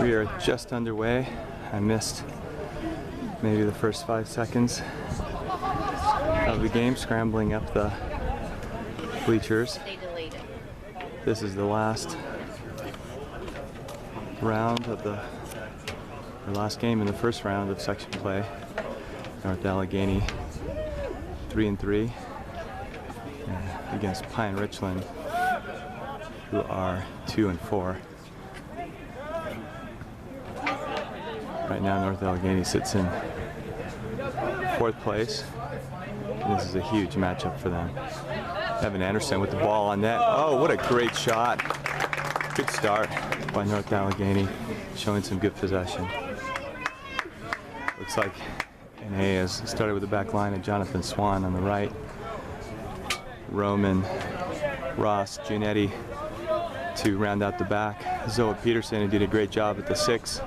We are just underway. I missed maybe the first 5 seconds of the game, scrambling up the bleachers. This is the last round of the last game in the first round of section play. North Allegheny 3-3 against Pine Richland, who are 2-4. Right now, North Allegheny sits in 4th place. And this is a huge matchup for them. Evan Anderson with the ball on net. Oh, what a great shot. Good start by North Allegheny, showing some good possession. Looks like NA has started with the back line of Jonathan Swan on the right. Roman, Ross, Giannetti to round out the back. Zoa Peterson, who did a great job at the 6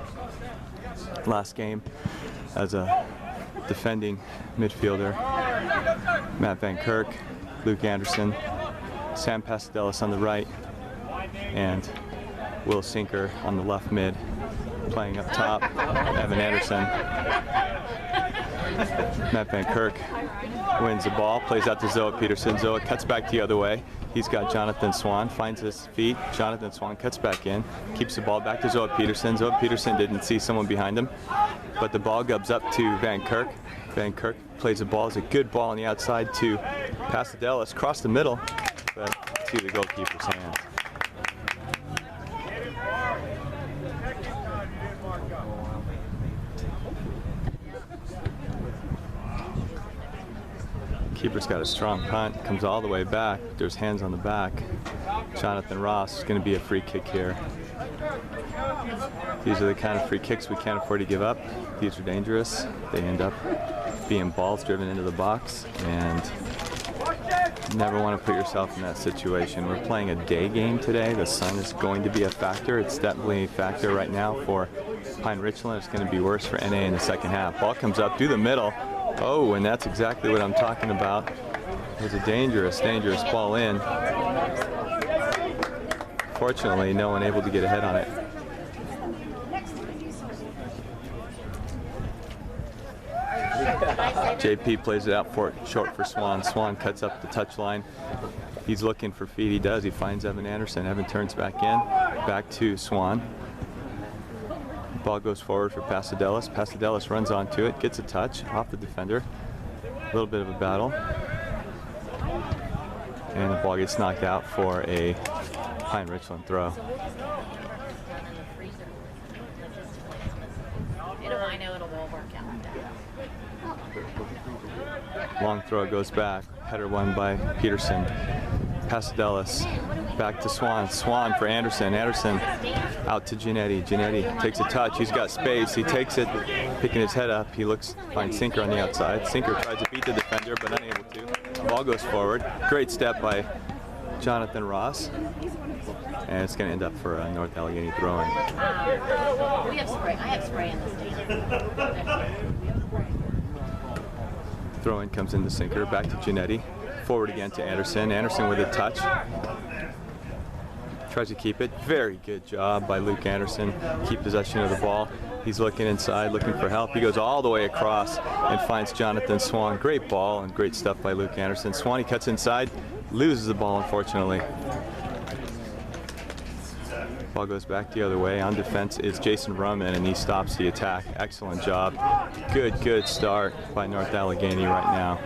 last game as a defending midfielder. Matt Van Kirk, Luke Anderson, Sam Pasadelis on the right, and Will Sinker on the left mid. Playing up top, Evan Anderson. Matt Van Kirk wins the ball, plays out to Zoa Peterson. Zoa cuts back the other way. He's got Jonathan Swan, finds his feet. Jonathan Swan cuts back in, keeps the ball back to Zoa Peterson. Zoa Peterson didn't see someone behind him, but the ball gubs up to Van Kirk. Van Kirk plays the ball. It's a good ball on the outside to Pasadelis, across the middle, but to the goalkeeper's hands. Keeper's got a strong punt, comes all the way back. There's hands on the back. Jonathan Ross is going to be a free kick here. These are the kind of free kicks we can't afford to give up. These are dangerous. They end up being balls driven into the box, and you never want to put yourself in that situation. We're playing a day game today. The sun is going to be a factor. It's definitely a factor right now for Pine Richland. It's going to be worse for NA in the second half. Ball comes up through the middle. Oh, and that's exactly what I'm talking about. It was a dangerous, dangerous ball in. Fortunately, no one able to get ahead on it. JP plays it out short for Swan. Swan cuts up the touchline. He's looking for feet. He does. He finds Evan Anderson. Evan turns back in. Back to Swan. Ball goes forward for Pasadelis. Pasadelis runs onto it, gets a touch off the defender. A little bit of a battle. And the ball gets knocked out for a Pine Richland throw. I know it'll all work out. Long throw goes back. Header won by Peterson. Pasadelis back to Swan. Swan for Anderson. Anderson out to Giannetti. Giannetti takes a touch. He's got space. He takes it, picking his head up. He looks, finds Sinker on the outside. Sinker tries to beat the defender, but unable to. Ball goes forward. Great step by Jonathan Ross. And it's going to end up for a North Allegheny throw-in. We have spray. I have spray in this team. Throw-in comes into Sinker. Back to Giannetti. Forward again to Anderson. Anderson with a touch. Tries to keep it. Very good job by Luke Anderson. Keep possession of the ball. He's looking inside, looking for help. He goes all the way across and finds Jonathan Swan. Great ball and great stuff by Luke Anderson. Swan, he cuts inside, loses the ball, unfortunately. Ball goes back the other way. On defense is Jason Roman, and he stops the attack. Excellent job. Good start by North Allegheny right now.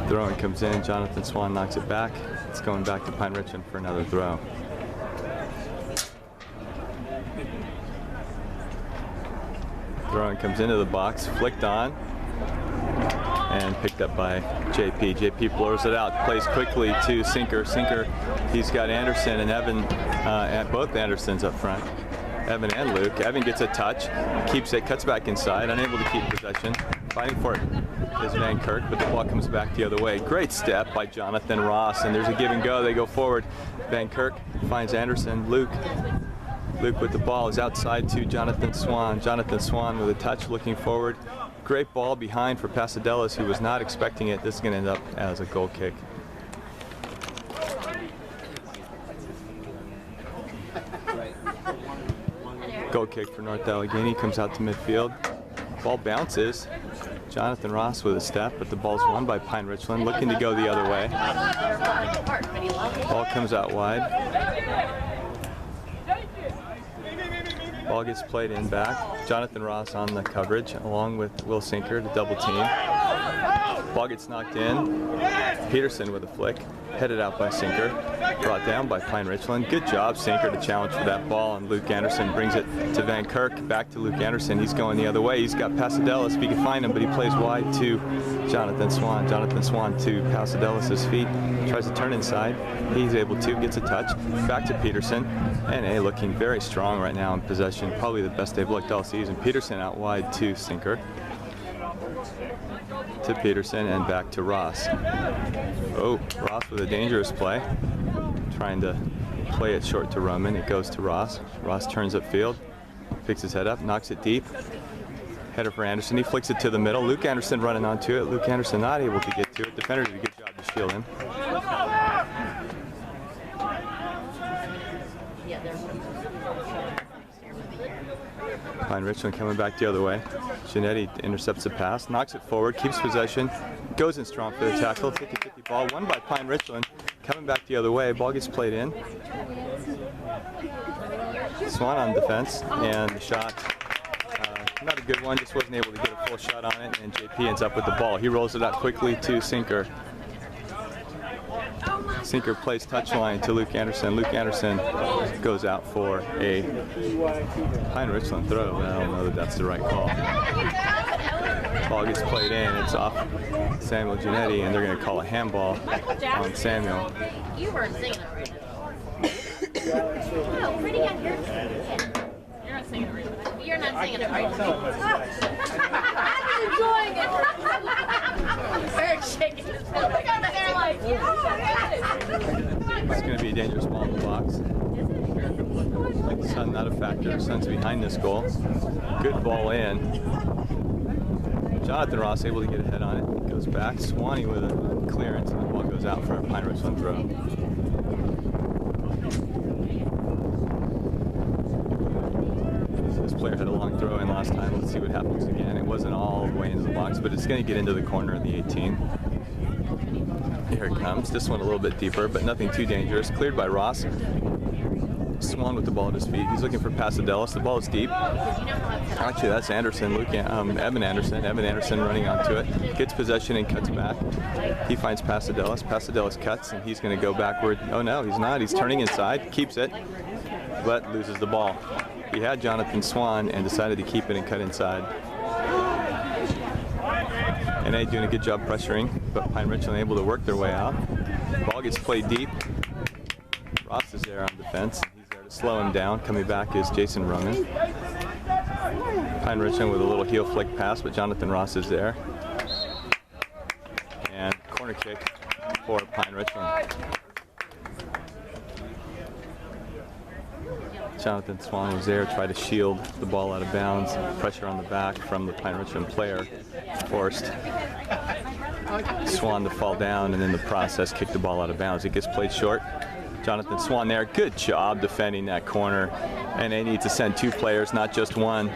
Throw-in comes in. Jonathan Swan knocks it back. It's going back to Pine Richland for another throw. Throw-in comes into the box, flicked on, and picked up by JP. JP blows it out, plays quickly to Sinker. Sinker, he's got Anderson and Evan, both Andersons up front. Evan and Luke. Evan gets a touch, keeps it, cuts back inside, unable to keep possession. Fighting for it is Van Kirk, but the ball comes back the other way. Great step by Jonathan Ross, and there's a give and go. They go forward. Van Kirk finds Anderson. Luke with the ball is outside to Jonathan Swan. Jonathan Swan with a touch looking forward. Great ball behind for Pasadelos, who was not expecting it. This is going to end up as a goal kick. Goal kick for North Allegheny, comes out to midfield. Ball bounces. Jonathan Ross with a step, but the ball's won by Pine Richland, looking to go the other way. Ball comes out wide. Ball gets played in back. Jonathan Ross on the coverage, along with Will Sinker to double team. Ball gets knocked in. Peterson with a flick, headed out by Sinker. Brought down by Pine Richland. Good job, Sinker, to challenge for that ball, and Luke Anderson brings it to Van Kirk. Back to Luke Anderson. He's going the other way. He's got Pasadelos if he can find him, but he plays wide to Jonathan Swan. Jonathan Swan to Pasadelos' feet. Tries to turn inside. He's able to, gets a touch. Back to Peterson. NA looking very strong right now in possession. Probably the best they've looked all season. Peterson out wide to Sinker. To Peterson and back to Ross. Oh, Ross with a dangerous play. Trying to play it short to Roman. It goes to Ross. Ross turns upfield, picks his head up, knocks it deep. Header for Anderson. He flicks it to the middle. Luke Anderson running onto it. Luke Anderson not able to get to it. Defender did a good job to shield him. Pine Richland coming back the other way. Giannetti intercepts the pass, knocks it forward, keeps possession, goes in strong for the tackle. 50-50 ball won by Pine Richland. Coming back the other way, ball gets played in. Swan on defense, and the shot, not a good one, just wasn't able to get a full shot on it, and JP ends up with the ball. He rolls it out quickly to Sinker. Sinker plays touchline to Luke Anderson. Luke Anderson goes out for a Pine Richland throw. I don't know that that's the right call. Ball gets played in. It's off Samuel Giannetti, and they're going to call a handball on Samuel. You weren't singing it right now. No, pretty young. You're not singing it right now. You're not singing it right now. I'm enjoying it. Eric's shaking his head. Look at the hairline. It's going to be a dangerous ball in the box. Sun not a factor. Sun's behind this goal. Good ball in. Jonathan Ross able to get a head on it. Goes back. Swanee with a clearance, and the ball goes out for a Pine Richland throw. This player had a long throw in last time. Let's see what happens again. It wasn't all the way into the box, but it's going to get into the corner of the 18. Here it comes. This one a little bit deeper, but nothing too dangerous. Cleared by Ross. Swan with the ball at his feet. He's looking for Pasadelos. The ball is deep. Actually, that's Anderson. Evan Anderson. Evan Anderson running onto it. Gets possession and cuts back. He finds Pasadelos. Pasadelos cuts, and he's going to go backward. Oh, no, he's not. He's turning inside. Keeps it, but loses the ball. He had Jonathan Swan and decided to keep it and cut inside. NA doing a good job pressuring, but Pine Richland able to work their way out. Ball gets played deep. Ross is there on defense. He's there to slow him down. Coming back is Jason Roman. Pine Richland with a little heel flick pass, but Jonathan Ross is there. And corner kick for Pine Richland. Jonathan Swan was there, tried to shield the ball out of bounds. Pressure on the back from the Pine Richland player forced Swan to fall down, and in the process kicked the ball out of bounds. It gets played short. Jonathan Swan there. Good job defending that corner. And they need to send two players, not just one.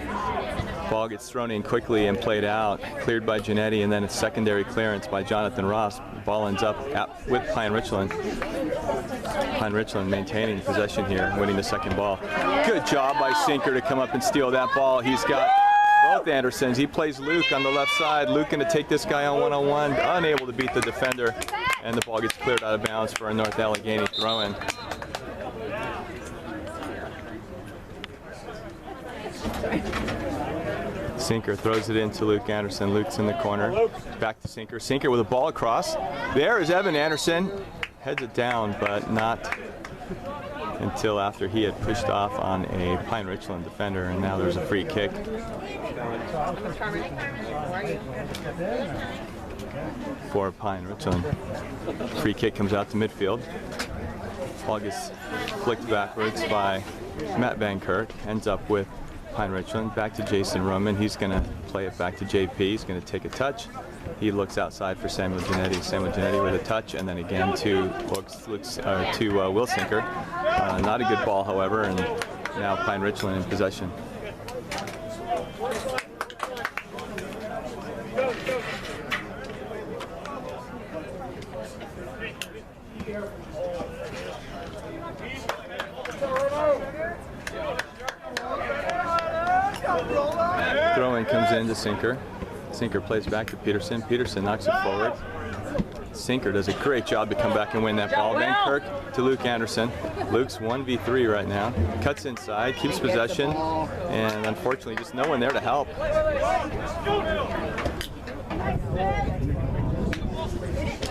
Ball gets thrown in quickly and played out. Cleared by Giannetti, and then a secondary clearance by Jonathan Ross. The ball ends up with Pine Richland. Pine Richland maintaining possession here, winning the second ball. Good job by Sinker to come up and steal that ball. He's got both Andersons. He plays Luke on the left side. Luke going to take this guy on one-on-one, unable to beat the defender, and the ball gets cleared out of bounds for a North Allegheny throw-in. Sinker throws it into Luke Anderson. Luke's in the corner. Back to Sinker. Sinker with a ball across. There is Evan Anderson. Heads it down, but not until after he had pushed off on a Pine Richland defender, and now there's a free kick for Pine Richland. Free kick comes out to midfield. Ball gets flicked backwards by Matt Van Kirk, ends up with Pine Richland. Back to Jason Roman. He's going to play it back to JP. He's going to take a touch. He looks outside for Samuel Giannetti. Samuel Giannetti with a touch, and then again to Will Sinker. Not a good ball, however, and now Pine Richland in possession. Throw-in comes in to Sinker. Sinker plays back to Peterson. Peterson knocks it forward. Sinker does a great job to come back and win that ball. Van Kirk to Luke Anderson. Luke's 1v3 right now. Cuts inside, keeps possession, and unfortunately just no one there to help.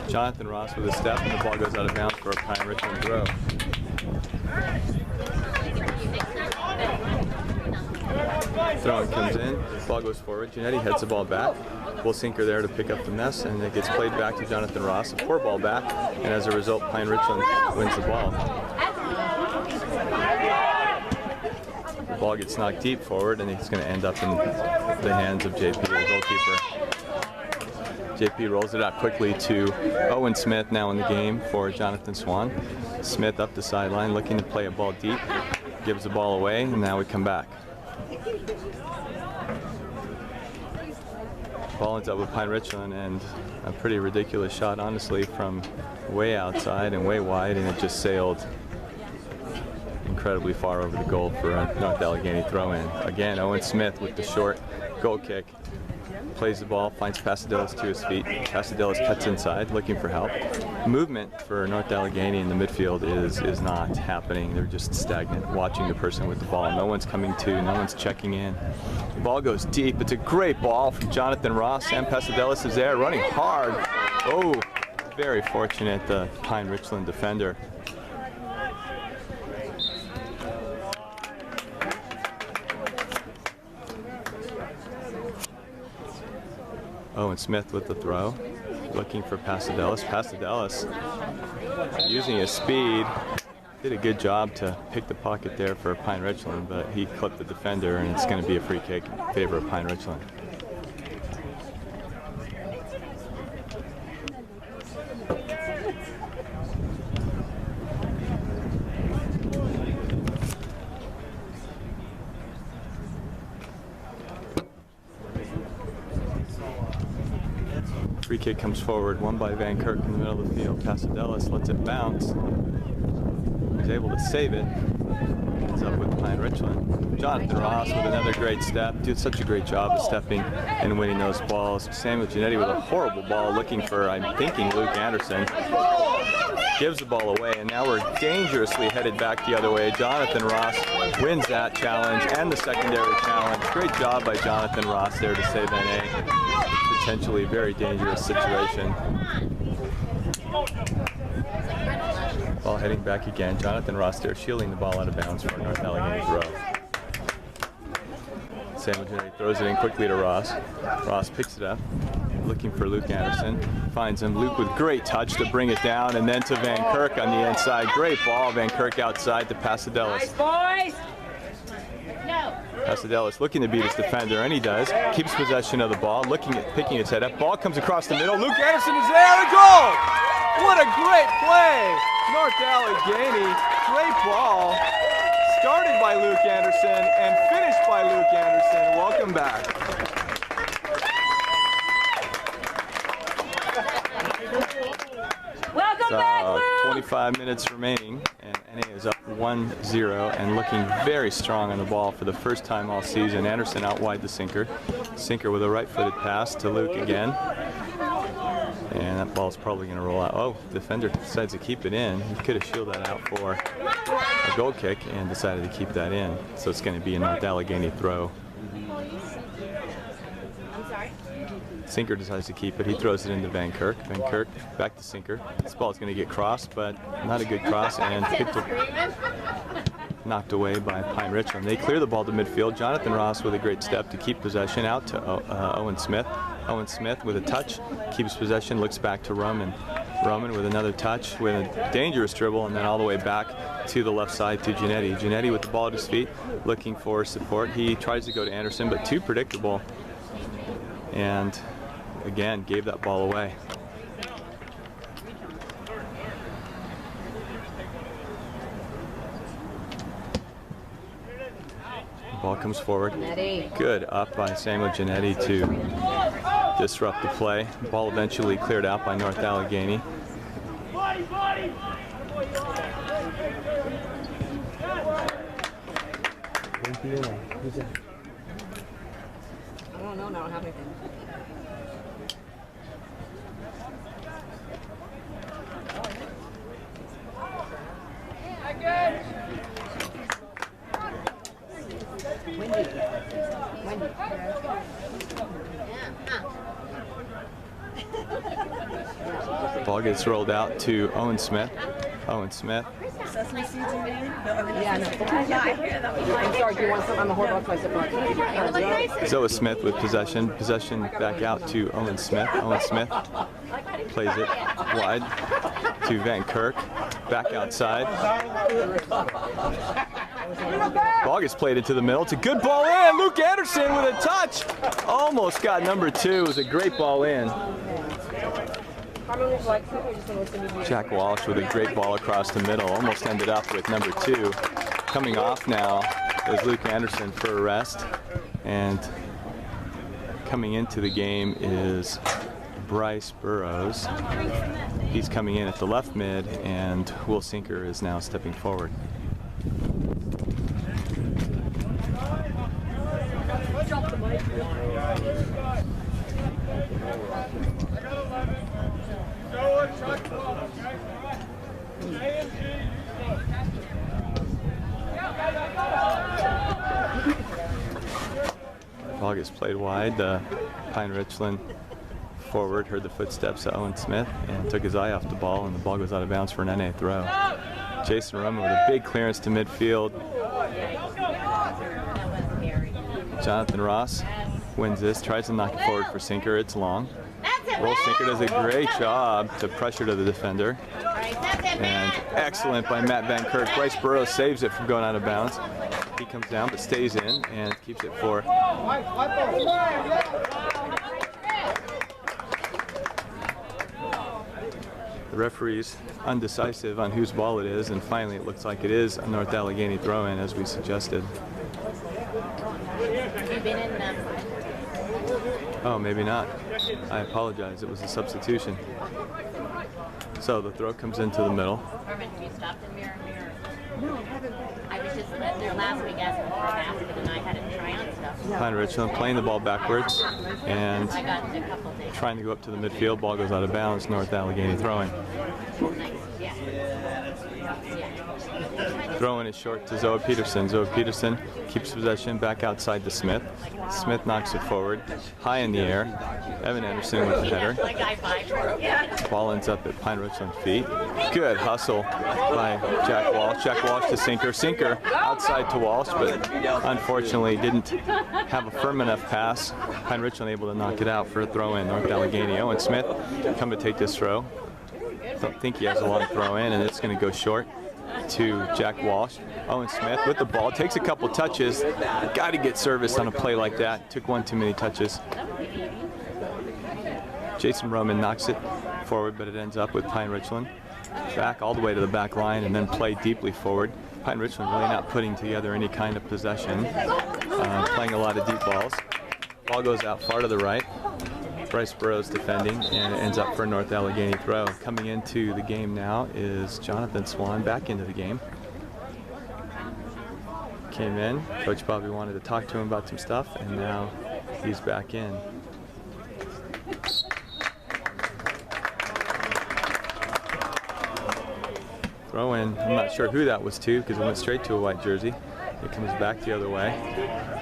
Jonathan Ross with a step, and the ball goes out of bounds for a Pine Richland throw. Throw-in comes in, ball goes forward. Giannetti heads the ball back. Will Sinker there to pick up the mess, and it gets played back to Jonathan Ross. A poor ball back, and as a result, Pine Richland wins the ball. The ball gets knocked deep forward, and it's going to end up in the hands of JP, the goalkeeper. JP rolls it out quickly to Owen Smith, now in the game for Jonathan Swan. Smith up the sideline, looking to play a ball deep. Gives the ball away, and now we come back. Ball ends up with Pine Richland, and a pretty ridiculous shot, honestly, from way outside and way wide, and it just sailed incredibly far over the goal for a North Allegheny throw-in. Again, Owen Smith with the short goal kick. Plays the ball, finds Pasadelis to his feet. Pasadelis cuts inside, looking for help. Movement for North Allegheny in the midfield is not happening. They're just stagnant, watching the person with the ball. No one's coming to, no one's checking in. The ball goes deep. It's a great ball from Jonathan Ross. Sam Pasadelis is there, running hard. Oh, very fortunate, the Pine Richland defender. Owen Smith with the throw, looking for Pasadelis. Pasadelis, using his speed, did a good job to pick the pocket there for Pine Richland, but he clipped the defender, and it's going to be a free kick in favor of Pine Richland. Free kick comes forward, won by Van Kirk in the middle of the field. Pasadelis lets it bounce. He's able to save it. Ends up with Pine Richland. Jonathan Ross with another great step. Did such a great job of stepping and winning those balls. Samuel Giannetti with a horrible ball, looking for, I'm thinking, Luke Anderson. Gives the ball away, and now we're dangerously headed back the other way. Jonathan Ross wins that challenge and the secondary challenge. Great job by Jonathan Ross there to save NA. Potentially very dangerous situation. Ball heading back again. Jonathan Ross there shielding the ball out of bounds for North Allegheny throw. Samuel Giannetti throws it in quickly to Ross. Ross picks it up, looking for Luke Anderson. Finds him. Luke with great touch to bring it down, and then to Van Kirk on the inside. Great ball. Van Kirk outside to Pasadelis. Nice, boys! Pasadelis looking to beat his defender, and he does. Keeps possession of the ball, picking its head up. Ball comes across the middle. Luke Anderson is there. A goal! What a great play! North Allegheny, great ball. Started by Luke Anderson and finished by Luke Anderson. Welcome back. Welcome back, Luke! 25 minutes remaining, and NA is up 1-0 and looking very strong on the ball for the first time all season. Anderson out wide to Sinker. Sinker with a right-footed pass to Luke again. And that ball's probably going to roll out. Oh, the defender decides to keep it in. He could have shielded that out for a goal kick and decided to keep that in. So it's going to be a North Allegheny throw. I'm sorry. Sinker decides to keep it. He throws it into Van Kirk. Van Kirk back to Sinker. This ball is going to get crossed, but not a good cross, and knocked away by Pine Richland. They clear the ball to midfield. Jonathan Ross with a great step to keep possession out to Owen Smith. Owen Smith with a touch, keeps possession, looks back to Roman. Roman with another touch, with a dangerous dribble, and then all the way back to the left side to Giannetti. Giannetti with the ball at his feet, looking for support. He tries to go to Anderson, but too predictable. And again, gave that ball away. Ball comes forward. Good up by Samuel Giannetti to disrupt the play. Ball eventually cleared out by North Allegheny. I don't know, I don't have anything. Ball gets rolled out to Owen Smith. Owen Smith. Yeah, no. I'm sorry, do you want some? I'm a horrible place. Zoe Smith with possession. Possession back out to Owen Smith. Owen Smith plays it wide to Van Kirk. Back outside. Ball gets played into the middle. It's a good ball in. Luke Anderson with a touch. Almost got number 2. It was a great ball in. Jack Walsh with a great ball across the middle. Almost ended up with number 2. Coming off now is Luke Anderson for a rest. And coming into the game is Bryce Burrows. He's coming in at the left mid, and Will Sinker is now stepping forward. Ball gets played wide. Pine Richland forward heard the footsteps of Owen Smith and took his eye off the ball, and the ball goes out of bounds for an NA throw. Jason Roman with a big clearance to midfield. Jonathan Ross wins this, tries to knock it forward for Sinker. It's long. Will Sinker does a great job to pressure to the defender. And excellent by Matt Van Kirk. Bryce Burrows saves it from going out of bounds. He comes down but stays in and keeps it for the referee's undecisive on whose ball it is, and finally it looks like it is a North Allegheny throw-in, as we suggested. Oh, maybe not. I apologize. It was a substitution. So the throw comes into the middle. Herman, have you stopped in mirror? I was just there last week asking for an ask, but then I had to try on stuff. Pine Richland playing the ball backwards and I got a couple things. trying to go up to the midfield. Ball goes out of bounds. North Allegheny throwing. Nice. Yeah. Throwing is short to Zoe Peterson. Zoe Peterson keeps possession back outside to Smith. Smith knocks it forward, high in the air. Evan Anderson with the header. Ball ends up at Pine Richland's feet. Good hustle by Jack Walsh. Jack Walsh to Sinker. Sinker outside to Walsh, but unfortunately didn't have a firm enough pass. Pine Richland able to knock it out for a throw in. North Allegheny. Owen Smith come to take this throw. Don't think he has a long throw in, and it's going to go short to Jack Walsh. Owen Smith with the ball, takes a couple touches. Got to get service on a play like that. Took one too many touches. Jason Roman knocks it forward, but it ends up with Pine Richland. Back all the way to the back line and then play deeply forward. Pine Richland really not putting together any kind of possession. Playing a lot of deep balls. Ball goes out far to the right. Bryce Burrows defending, and it ends up for a North Allegheny throw. Coming into the game now is Jonathan Swan back into the game. Came in, Coach Bobby wanted to talk to him about some stuff, and now he's back in. Throw in, I'm not sure who that was to because it went straight to a white jersey. It comes back the other way.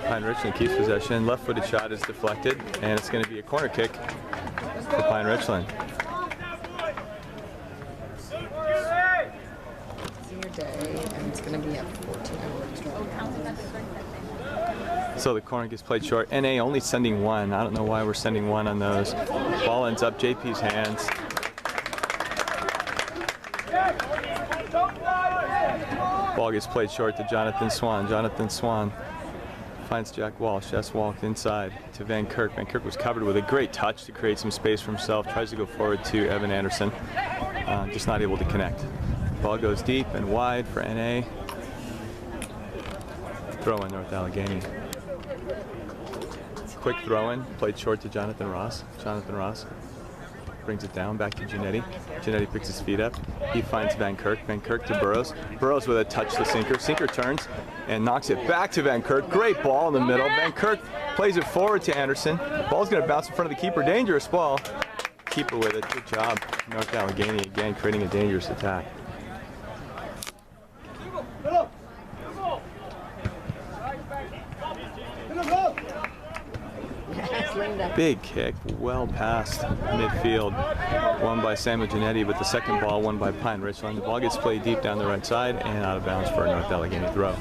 Pine Richland keeps possession. Left-footed shot is deflected, and it's going to be a corner kick for Pine Richland. Senior day, and it's going to be at 14 hours. So the corner gets played short. NA only sending one. I don't know why we're sending one on those. Ball ends up JP's hands. Ball gets played short to Jonathan Swan. Jonathan Swan finds Jack Walsh. Just walked inside to Van Kirk. Van Kirk was covered with a great touch to create some space for himself. Tries to go forward to Evan Anderson. Just not able to connect. Ball goes deep and wide for NA. Throw in North Allegheny. Quick throw in, played short to Jonathan Ross. Jonathan Ross brings it down back to Giannetti. Giannetti picks his feet up. He finds Van Kirk. Van Kirk to Burrows. Burrows with a touch to Sinker. Sinker turns and knocks it back to Van Kirk. Great ball in the middle. Van Kirk plays it forward to Anderson. Ball's going to bounce in front of the keeper. Dangerous ball. Keeper with it. Good job. North Allegheny again creating a dangerous attack. Big kick, well past midfield. Won by Samuel Giannetti, but the second ball won by Pine Richland. The ball gets played deep down the right side and out of bounds for a North Allegheny throw.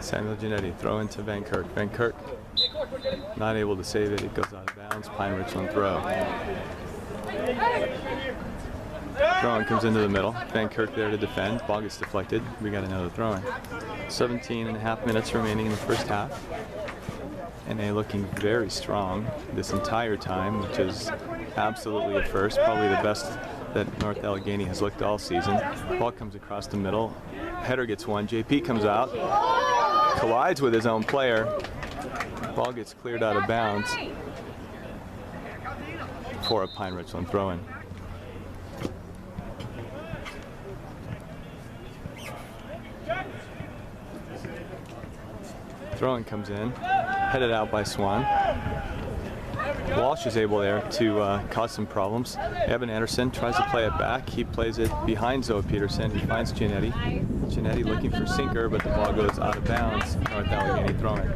Samuel Giannetti throw into Van Kirk. Van Kirk not able to save it. It goes out of bounds. Pine Richland throw. Throw-in comes into the middle. Van Kirk there to defend. Ball gets deflected. We got another throw-in. 17.5 minutes remaining in the first half. NA looking very strong this entire time, which is absolutely a first. Probably the best that North Allegheny has looked all season. Ball comes across the middle. Header gets one. JP comes out. Collides with his own player. Ball gets cleared out of bounds for a Pine Richland throw-in. Throw-in comes in, headed out by Swan. Walsh is able there to cause some problems. Evan Anderson tries to play it back. He plays it behind Zoe Peterson. He finds Giannetti. Giannetti looking for Sinker, but the ball goes out of bounds. North Allegheny throw-in.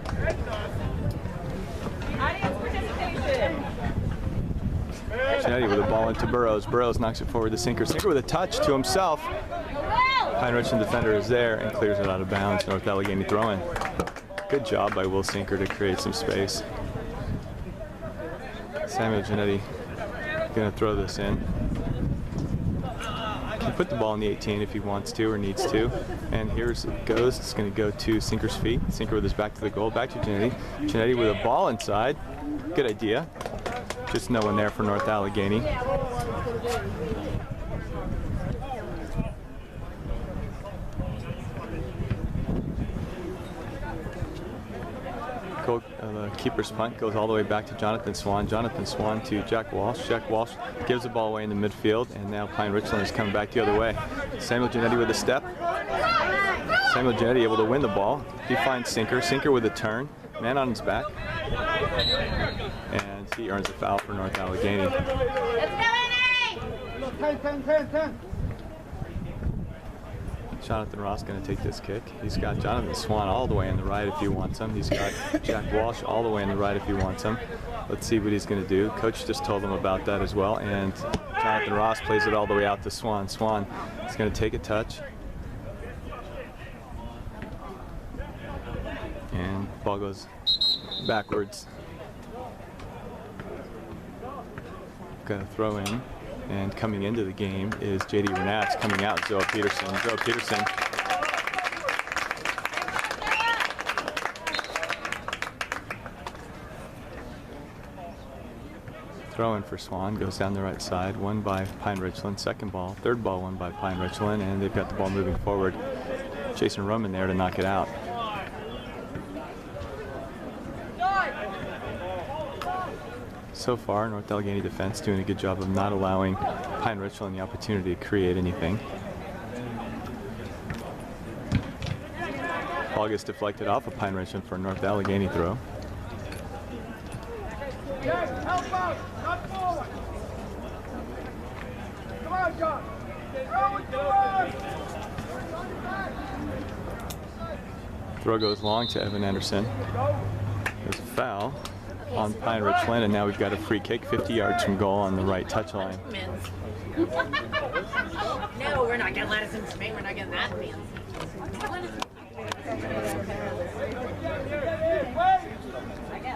Giannetti with the ball into Burrows. Burrows knocks it forward to Sinker. Sinker with a touch to himself. Pine Richland defender is there and clears it out of bounds. North Allegheny throw-in. Good job by Will Sinker to create some space. Samuel Giannetti going to throw this in. Can put the ball in the 18 if he wants to or needs to. And here's it goes. It's going to go to Sinker's feet. Sinker with his back to the goal. Back to Giannetti. Giannetti with a ball inside. Good idea. Just no one there for North Allegheny. The keeper's punt goes all the way back to Jonathan Swan. Jonathan Swan to Jack Walsh. Jack Walsh gives the ball away in the midfield, and now Pine Richland is coming back the other way. Samuel Giannetti with a step. Samuel Giannetti able to win the ball. He finds Sinker. Sinker with a turn. Man on his back. And he earns a foul for North Allegheny. Let's go, 10. Jonathan Ross going to take this kick. He's got Jonathan Swan all the way on the right if he wants him. He's got Jack Walsh all the way on the right if he wants him. Let's see what he's going to do. Coach just told him about that as well. And Jonathan Ross plays it all the way out to Swan. Swan is going to take a touch. And ball goes backwards. Got to throw in. And coming into the game is J.D. Renats. Coming out, Zoe Peterson. Zoe Peterson. Throw in for Swan. Goes down the right side. Won by Pine Richland. Second ball. Third ball won by Pine Richland. And they've got the ball moving forward. Jason Roman there to knock it out. So far, North Allegheny defense doing a good job of not allowing Pine Richland the opportunity to create anything. Ball gets deflected off of Pine Richland for a North Allegheny throw. Help out, not forward. Come on, John. Throw goes long to Evan Anderson. There's a foul on Pine Richland, and now we've got a free kick 50 yards from goal on the right touchline. No, we're not going to let us in Spain. We're not getting that fancy.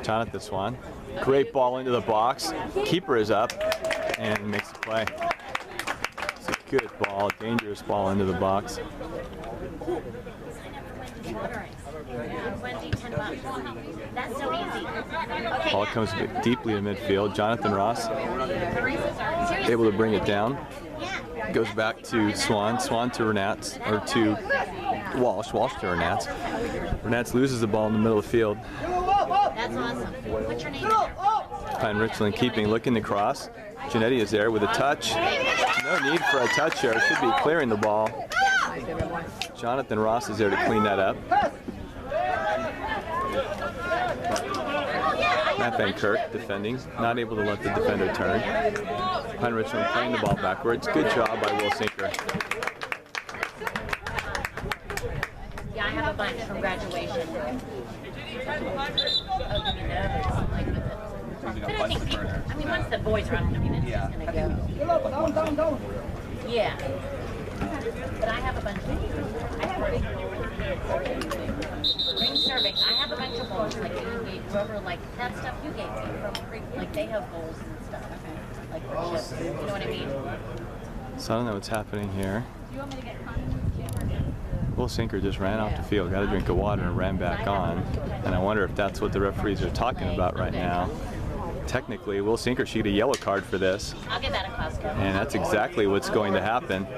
Jonathan Swan. Great ball into the box. Keeper is up and makes the play. It's a good ball, dangerous ball into the box. Wendy, $10. That's so easy. Okay, Ball comes deeply to midfield. Jonathan Ross able to bring it down. Goes back to Swan. Swan to Renats, or to Walsh. Walsh to Renats. Renats loses the ball in the middle of the field. That's awesome. What's your name? Pine Richland keeping, looking to cross. Janetti is there with a touch. No need for a touch here. Should be clearing the ball. Jonathan Ross is there to clean that up. Matt Van Kirk defending, not able to let the defender turn. Pine Richland playing the ball backwards. Good job by Will Sinker. Yeah, I have a bunch from graduation. But I think people, I mean, once the boys are on, I mean, it's just going to go. Yeah. But I have a bunch of, I have a big ring serving. I have a bunch of bowls, like you gave, whoever, like that stuff you gave me from pre, like they have bowls and stuff. Like for chips, you know what I mean? So I don't know what's happening here. Do you want me to get condiments? Will Sinker just ran off the field, got a drink of water, and ran back on. And I wonder if that's what the referees are talking about right now. Technically, Will Sinker should get a yellow card for this. I'll get that at Costco. And that's exactly what's going to happen.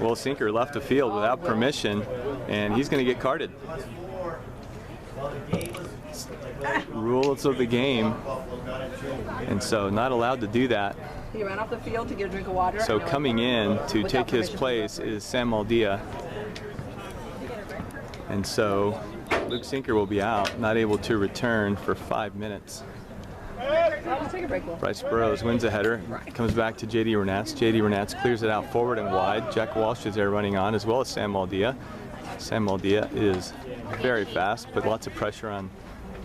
Will Sinker left the field without permission, and he's going to get carded. Rules of the game, and so not allowed to do that. He ran off the field to get a drink of water. So coming in to take his place is Sam Maldia. And so Luke Sinker will be out, not able to return for 5 minutes. I'll just take a break. Bryce Burrows wins a header, comes back to J.D. Renats. J.D. Renats clears it out forward and wide. Jack Walsh is there running on, as well as Sam Maldia. Sam Maldia is very fast, put lots of pressure on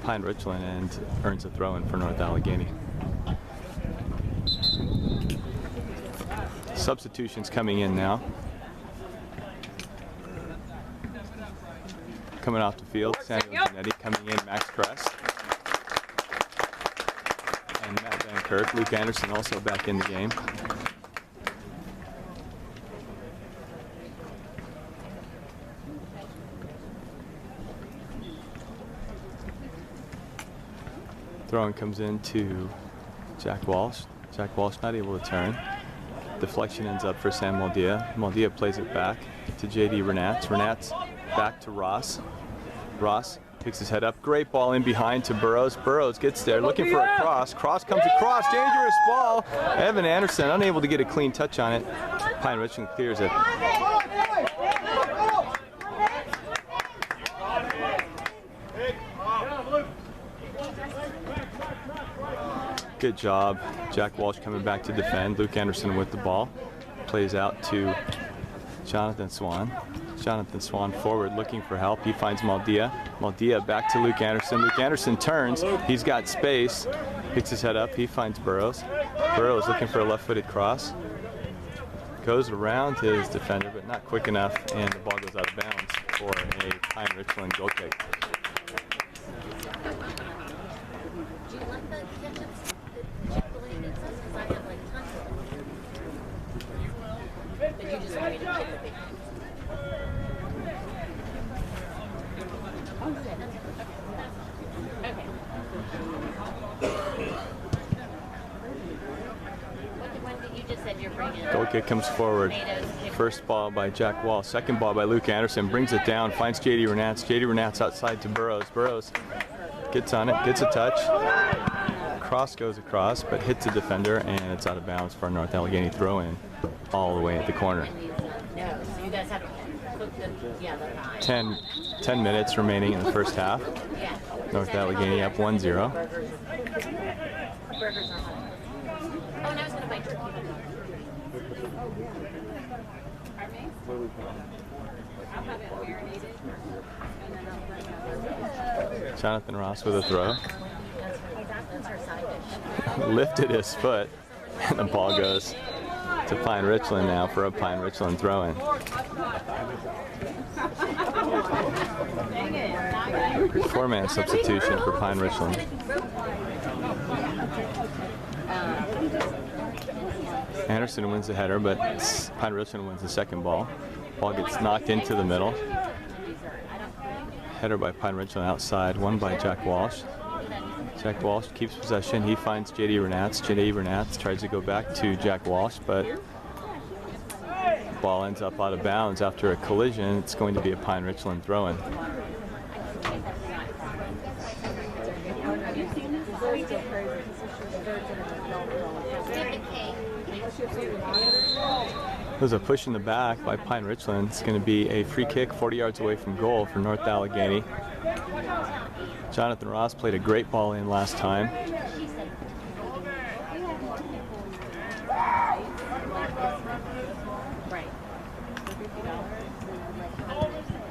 Pine Richland, and earns a throw-in for North Allegheny. Substitutions coming in now. Coming off the field, Samuel Janetti coming in, Max Crest. And Matt Van Kirk. Luke Anderson also back in the game. Throw-in comes in to Jack Walsh. Jack Walsh not able to turn. Deflection ends up for Sam Maldia. Maldia plays it back to J.D. Renats. Renats back to Ross. Ross picks his head up. Great ball in behind to Burrows. Burrows gets there looking for a cross. Cross comes across. Dangerous ball. Evan Anderson unable to get a clean touch on it. Pine Richland clears it. Good job. Jack Walsh coming back to defend. Luke Anderson with the ball. Plays out to Jonathan Swan. Jonathan Swan forward looking for help. He finds Maldia. Maldia back to Luke Anderson. Luke Anderson turns. He's got space. Picks his head up. He finds Burrows. Burrows looking for a left-footed cross. Goes around his defender, but not quick enough, and the ball goes out of bounds for a Pine Richland goal kick. Goal kick comes forward. First ball by Jack Wall. Second ball by Luke Anderson. Brings it down. Finds J.D. Renats. J.D. Renats outside to Burrows. Burrows gets on it. Gets a touch. Cross goes across, but hits a defender, and it's out of bounds for a North Allegheny throw-in all the way at the corner. 10 minutes remaining in the first half. North Allegheny up 1-0. burgers are hot. Oh, and I was going to buy turkey. Jonathan Ross with a throw. That's our side dish. Lifted his foot, and the ball goes to Pine Richland now for a Pine Richland throw-in. Four-man substitution for Pine Richland. Anderson wins the header, but Pine Richland wins the second ball. Ball gets knocked into the middle. Header by Pine Richland outside, won by Jack Walsh. Jack Walsh keeps possession. He finds J.D. Renatz. J.D. Renatz tries to go back to Jack Walsh, but the ball ends up out of bounds after a collision. It's going to be a Pine Richland throw-in. There's a push in the back by Pine Richland. It's going to be a free kick 40 yards away from goal for North Allegheny. Jonathan Ross played a great ball in last time.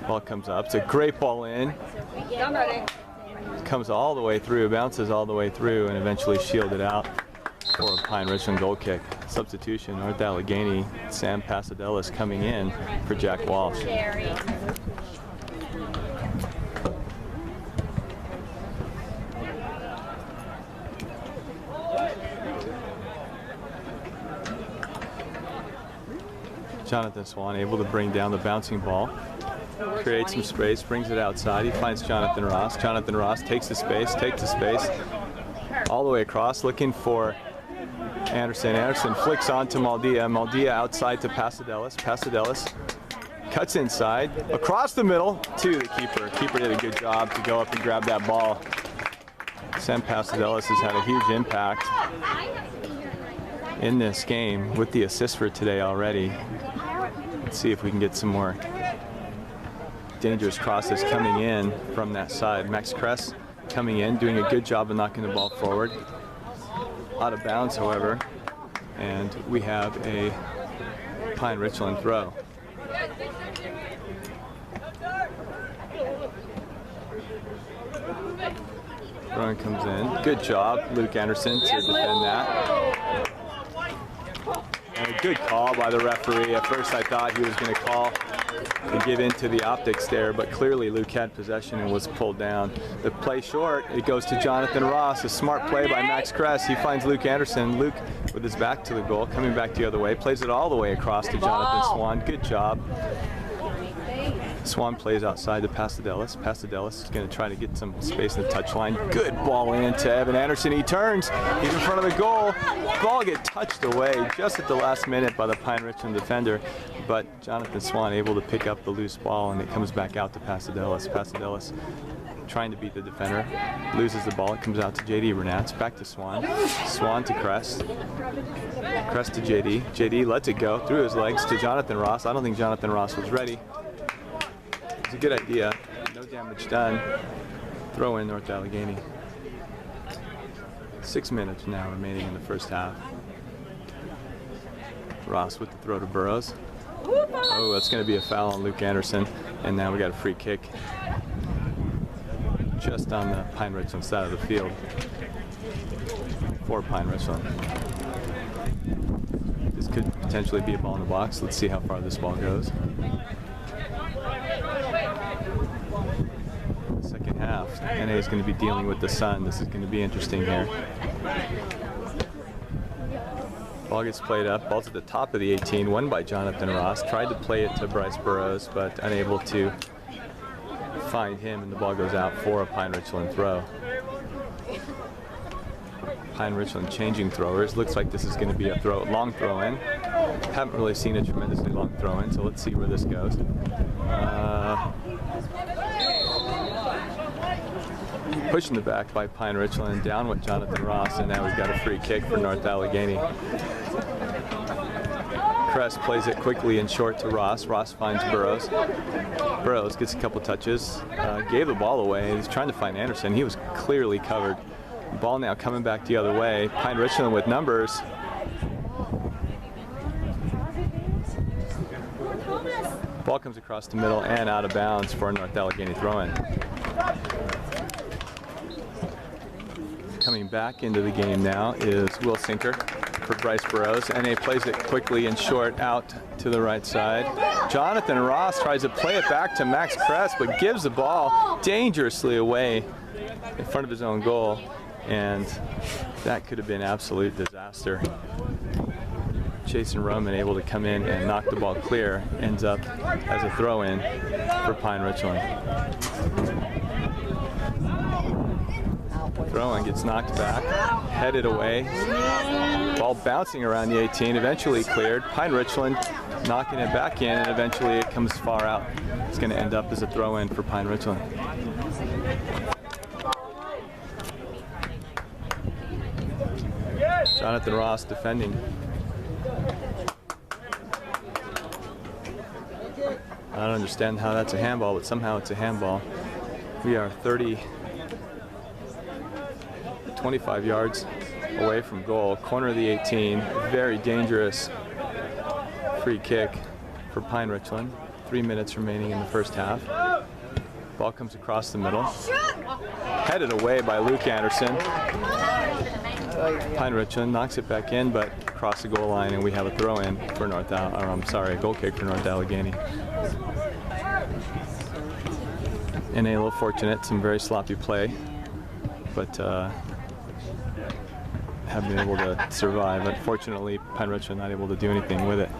Ball comes up. It's a great ball in. Comes all the way through, bounces all the way through, and eventually shielded out for a Pine Richland goal kick. Substitution, North Allegheny, Sam Pasadelis coming in for Jack Walsh. Jonathan Swan able to bring down the bouncing ball, creates some space, brings it outside. He finds Jonathan Ross. Jonathan Ross takes the space, all the way across, looking for Anderson. Anderson flicks on to Maldia. Maldia outside to Pasadelis. Pasadelis cuts inside, across the middle to the keeper. Keeper did a good job to go up and grab that ball. Sam Pasadelis has had a huge impact in this game with the assist for today already. Let's see if we can get some more dangerous crosses coming in from that side. Max Kress coming in, doing a good job of knocking the ball forward. Out of bounds, however, and we have a Pine Richland throw. Throwing comes in. Good job, Luke Anderson, to defend that. And a good call by the referee. At first I thought he was going to call and give in to the optics there, but clearly Luke had possession and was pulled down. The play short, it goes to Jonathan Ross. A smart play by Max Kress. He finds Luke Anderson. Luke, with his back to the goal, coming back the other way, plays it all the way across to Jonathan Swan. Good job. Swan plays outside to Pasadelis. Pasadelis is going to try to get some space in the touchline. Good ball in to Evan Anderson. He turns. He's in front of the goal. Ball get touched away just at the last minute by the Pine Richland defender, but Jonathan Swan able to pick up the loose ball, and it comes back out to Pasadelis. Pasadelis trying to beat the defender, loses the ball. It comes out to J.D. Renatz. Back to Swan. Swan to Kress. Kress to J.D. J.D. lets it go through his legs to Jonathan Ross. I don't think Jonathan Ross was ready. It's a good idea. No damage done. Throw in North Allegheny. 6 minutes now remaining in the first half. Ross with the throw to Burrows. Oh, that's going to be a foul on Luke Anderson. And now we got a free kick just on the Pine Richland side of the field for Pine Richland. This could potentially be a ball in the box. Let's see how far this ball goes. Second half, NA is going to be dealing with the sun. This is going to be interesting here. Ball gets played up. Ball's at the top of the 18, won by Jonathan Ross. Tried to play it to Bryce Burrows, but unable to find him, and the ball goes out for a Pine Richland throw. Pine Richland changing throwers. Looks like this is going to be a long throw in. Haven't really seen a tremendously long throw in, so let's see where this goes. Pushing the back by Pine Richland, down with Jonathan Ross, and now we've got a free kick for North Allegheny. Kress plays it quickly and short to Ross. Ross finds Burrows. Burrows gets a couple touches, gave the ball away. He's trying to find Anderson. He was clearly covered Ball now coming back the other way. Pine Richland with numbers. Ball comes across the middle and out of bounds for a North Allegheny throw-in. Coming back into the game now is Will Sinker for Bryce Burrows. NA plays it quickly and short out to the right side. Jonathan Ross tries to play it back to Max Kress, but gives the ball dangerously away in front of his own goal. And that could have been absolute disaster. Jason Roman able to come in and knock the ball clear, ends up as a throw-in for Pine Richland. Throw-in gets knocked back, headed away. Ball bouncing around the 18, eventually cleared. Pine Richland knocking it back in, and eventually it comes far out. It's going to end up as a throw-in for Pine Richland. Jonathan Ross defending. I don't understand how that's a handball, but somehow it's a handball. We are 25 yards away from goal, corner of the 18. Very dangerous free kick for Pine Richland. 3 minutes remaining in the first half. Ball comes across the middle. Headed away by Luke Anderson. Pine Richland knocks it back in, but across the goal line, and we have a throw-in for a goal kick for North Allegheny. And a little fortunate, some very sloppy play, but have been able to survive. Unfortunately, Pine Richland not able to do anything with it.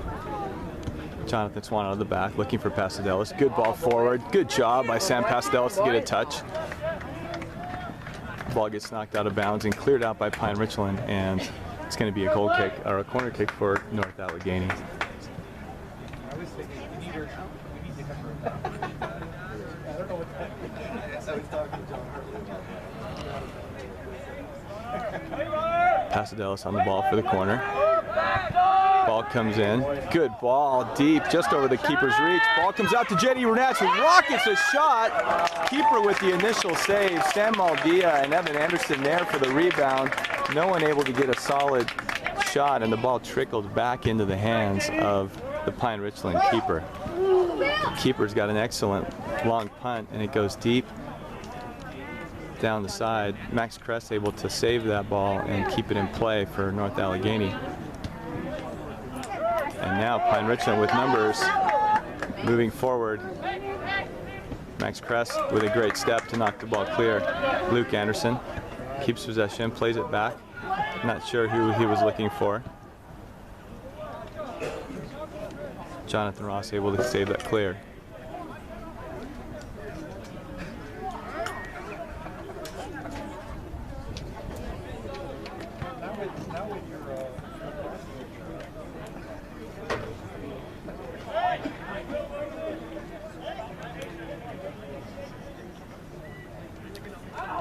Jonathan Swan out of the back, looking for Pasadelis. Good ball forward. Good job by Sam Pasadelis to get a touch. Ball gets knocked out of bounds and cleared out by Pine Richland, and it's going to be a goal kick or a corner kick for North Allegheny. Pasadelis on the ball for the corner. Ball comes in. Good ball, deep, just over the keeper's reach. Ball comes out to Jetty Renats, who rockets a shot. Keeper with the initial save. Sam Maldia and Evan Anderson there for the rebound. No one able to get a solid shot, and the ball trickled back into the hands of the Pine Richland keeper. The keeper's got an excellent long punt, and it goes deep down the side. Max Kress able to save that ball and keep it in play for North Allegheny. And now Pine Richland with numbers moving forward. Max Kress with a great step to knock the ball clear. Luke Anderson keeps possession, plays it back. Not sure who he was looking for. Jonathan Ross able to save that clear.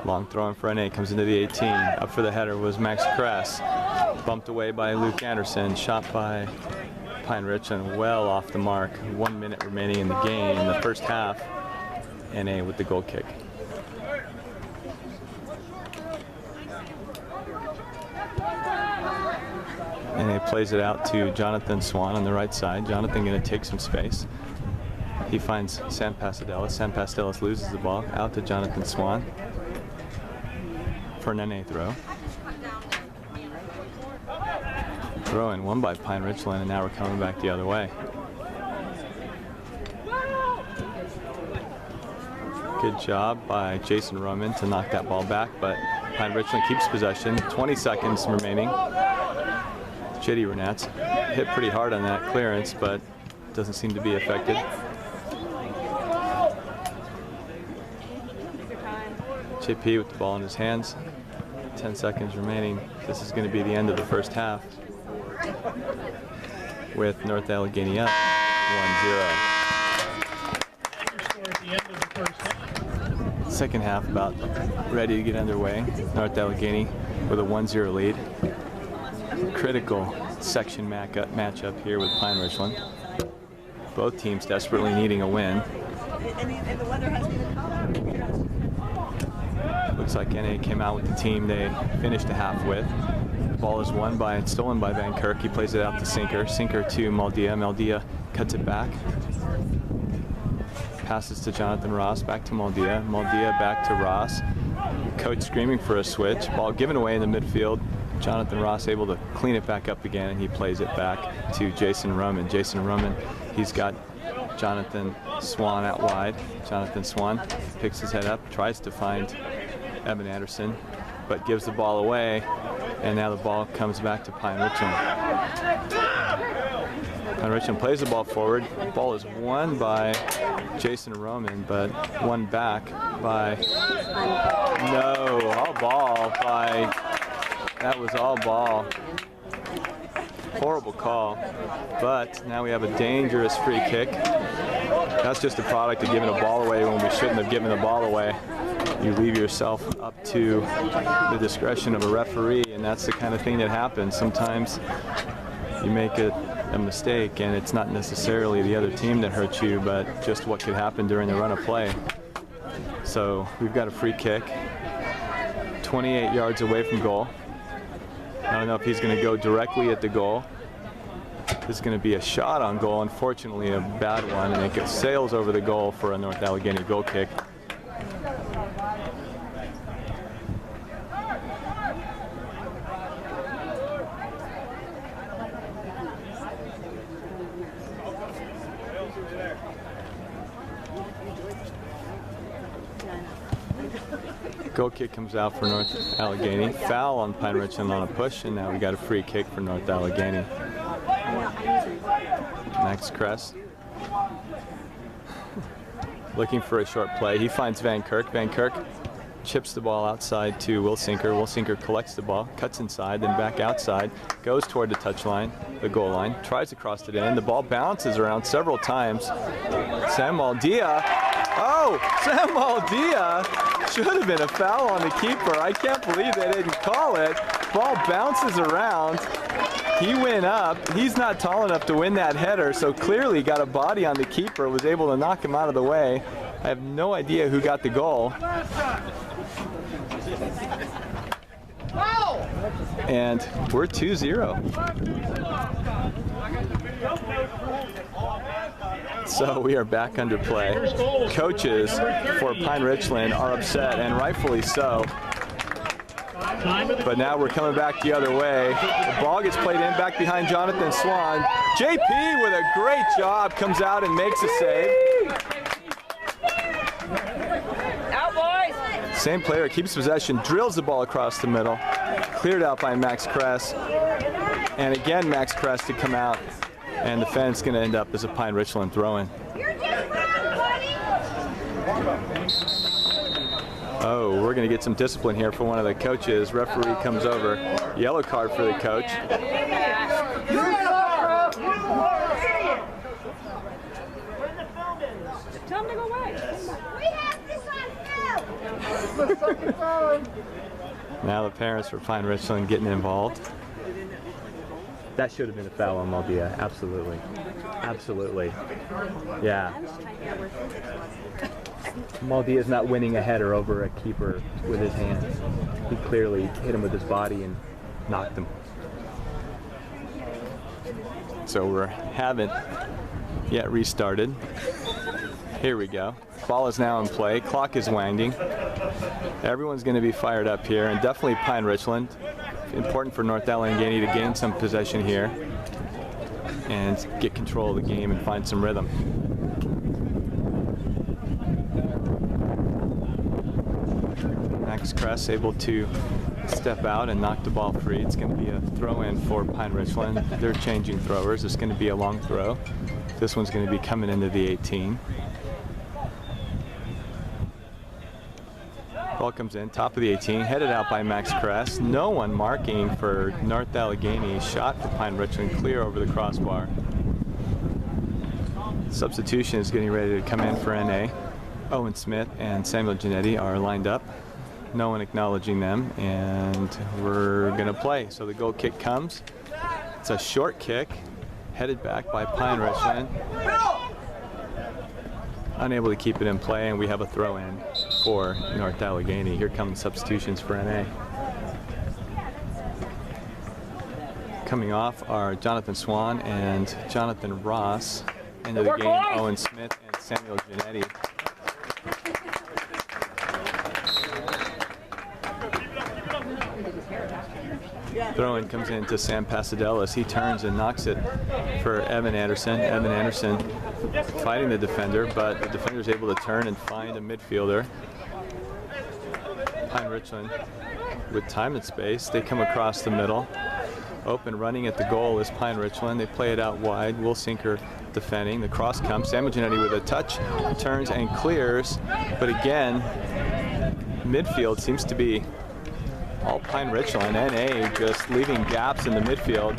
Long throw in for NA, comes into the 18. Up for the header was Max Kress. Bumped away by Luke Anderson. Shot by Pine Richland, well off the mark. 1 minute remaining in the game, in the first half. NA with the goal kick. NA plays it out to Jonathan Swan on the right side. Jonathan going to take some space. He finds Sam Pasadelis. Sam Pasadelis loses the ball out to Jonathan Swan for an NA throw. Throw in one by Pine Richland, and now we're coming back the other way. Good job by Jason Roman to knock that ball back, but Pine Richland keeps possession. 20 seconds remaining. JD Renats hit pretty hard on that clearance, but doesn't seem to be affected. JP with the ball in his hands. 10 seconds remaining. This is going to be the end of the first half, with North Allegheny up 1-0. Second half about ready to get underway. North Allegheny with a 1-0 lead. Critical section matchup here with Pine Richland. Both teams desperately needing a win. Looks Looks like NA came out with the team they finished a half with. The ball is stolen by Van Kirk. He plays it out to Sinker. Sinker to Maldia. Maldia cuts it back. Passes to Jonathan Ross, back to Maldia. Maldia back to Ross. Coach screaming for a switch. Ball given away in the midfield. Jonathan Ross able to clean it back up again, and he plays it back to Jason Roman. Jason Roman, he's got Jonathan Swan out wide. Jonathan Swan picks his head up, tries to find Evan Anderson, but gives the ball away, and now the ball comes back to Pine Richland. Pine Richland plays the ball forward. The ball is won by Jason Roman, but won back by, no, all ball by, that was all ball. Horrible call, but now we have a dangerous free kick. That's just a product of giving a ball away when we shouldn't have given the ball away. You leave yourself up to the discretion of a referee, and that's the kind of thing that happens. Sometimes you make a mistake, and it's not necessarily the other team that hurts you, but just what could happen during the run of play. So we've got a free kick, 28 yards away from goal. I don't know if he's going to go directly at the goal. This is going to be a shot on goal, unfortunately a bad one, and it sails over the goal for a North Allegheny goal kick. Goal kick comes out for North Allegheny. Foul on Pine Richland on a push, and now we got a free kick for North Allegheny. Max Kress looking for a short play. He finds Van Kirk. Van Kirk chips the ball outside to Will Sinker. Will Sinker collects the ball, cuts inside, then back outside, goes toward the touchline, the goal line, tries to cross it in. The ball bounces around several times. Sam Maldia. Oh, Sam Maldia. Should have been a foul on the keeper. I can't believe they didn't call it. Ball bounces around. He went up. He's not tall enough to win that header, so clearly got a body on the keeper, was able to knock him out of the way. I have no idea who got the goal. And we're 2-0. So we are back under play. Coaches for Pine Richland are upset, and rightfully so. But now we're coming back the other way. The ball gets played in back behind Jonathan Swan. JP with a great job comes out and makes a save. Out, boys! Same player keeps possession, drills the ball across the middle. Cleared out by Max Kress. And again, Max Kress to come out. And the fence going to end up as a Pine Richland throw-in. Oh, we're going to get some discipline here for one of the coaches. Referee comes over. Yellow card for the coach. Tell him to go away. We have this on film. Now the parents for Pine Richland getting involved. That should have been a foul on Maldia. Absolutely. Absolutely. Yeah. Maldia's not winning a header over a keeper with his hands. He clearly hit him with his body and knocked him. So we haven't yet restarted. Here we go. Ball is now in play. Clock is winding. Everyone's going to be fired up here, and definitely Pine Richland. Important for North Allegheny to gain some possession here and get control of the game and find some rhythm. Max Kress able to step out and knock the ball free. It's going to be a throw-in for Pine Richland. They're changing throwers. It's going to be a long throw. This one's going to be coming into the 18. Ball comes in, top of the 18, headed out by Max Kress. No one marking for North Allegheny. Shot for Pine Richland, clear over the crossbar. Substitution is getting ready to come in for NA. Owen Smith and Samuel Giannetti are lined up. No one acknowledging them, and we're gonna play. So the goal kick comes. It's a short kick, headed back by Pine Richland. Unable to keep it in play, and we have a throw in. for North Allegheny. Here come the substitutions for NA. Coming off are Jonathan Swan and Jonathan Ross. Into the game, Owen Smith and Samuel Giannetti. Throw-in comes in to Sam Pasadelis. He turns and knocks it for Evan Anderson. Evan Anderson fighting the defender, but the defender is able to turn and find a midfielder. Pine Richland with time and space. They come across the middle. Open running at the goal is Pine Richland. They play it out wide. Will Sinker defending. The cross comes. Samuel Giannetti with a touch, turns and clears. But again, midfield seems to be all Pine Richland. NA just leaving gaps in the midfield.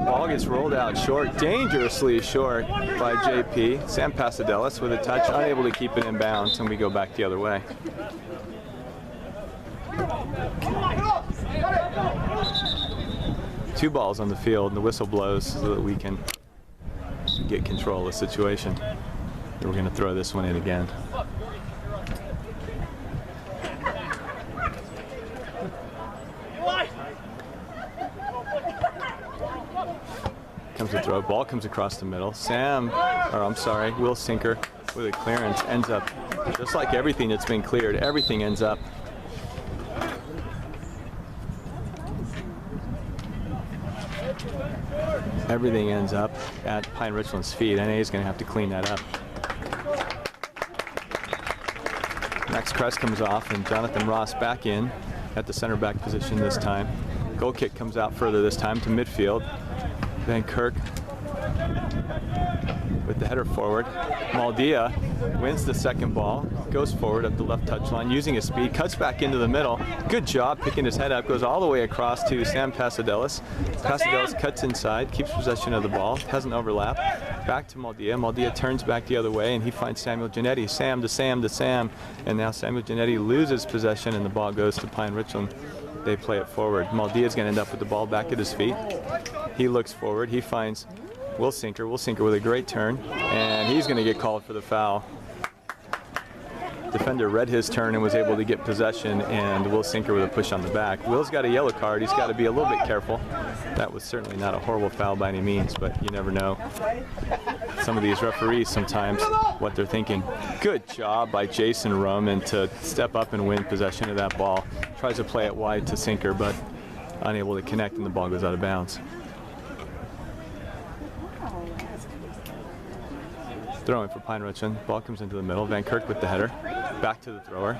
Ball gets rolled out short, dangerously short by JP. Sam Pasadelis with a touch, unable to keep it in bounds, and we go back the other way. Two balls on the field, and the whistle blows so that we can get control of the situation. And we're going to throw this one in again. Comes the throw, ball comes across the middle. Will Sinker with a clearance ends up, just like everything that's been cleared, everything ends up. Everything ends up at Pine Richland's feet. NA is going to have to clean that up. Max Kress comes off and Jonathan Ross back in at the center back position this time. Goal kick comes out further this time to midfield. Van Kirk with the header forward. Maldia wins the second ball, goes forward at the left touchline, using his speed, cuts back into the middle. Good job picking his head up, goes all the way across to Sam Pasadelis. Pasadelis cuts inside, keeps possession of the ball, doesn't overlap. Back to Maldia. Maldia turns back the other way and he finds Samuel Giannetti. Sam to Sam to Sam. And now Samuel Giannetti loses possession and the ball goes to Pine Richland. They play it forward. Maldia's going to end up with the ball back at his feet. He looks forward. He finds Will Sinker. Will Sinker with a great turn. And he's going to get called for the foul. Defender read his turn and was able to get possession, and Will Sinker with a push on the back. Will's got a yellow card. He's got to be a little bit careful. That was certainly not a horrible foul by any means, but you never know. Some of these referees sometimes what they're thinking. Good job by Jason Roman to step up and win possession of that ball. Tries to play it wide to Sinker, but unable to connect, and the ball goes out of bounds. Throwing for Pine Richland. Ball comes into the middle. Van Kirk with the header. Back to the thrower.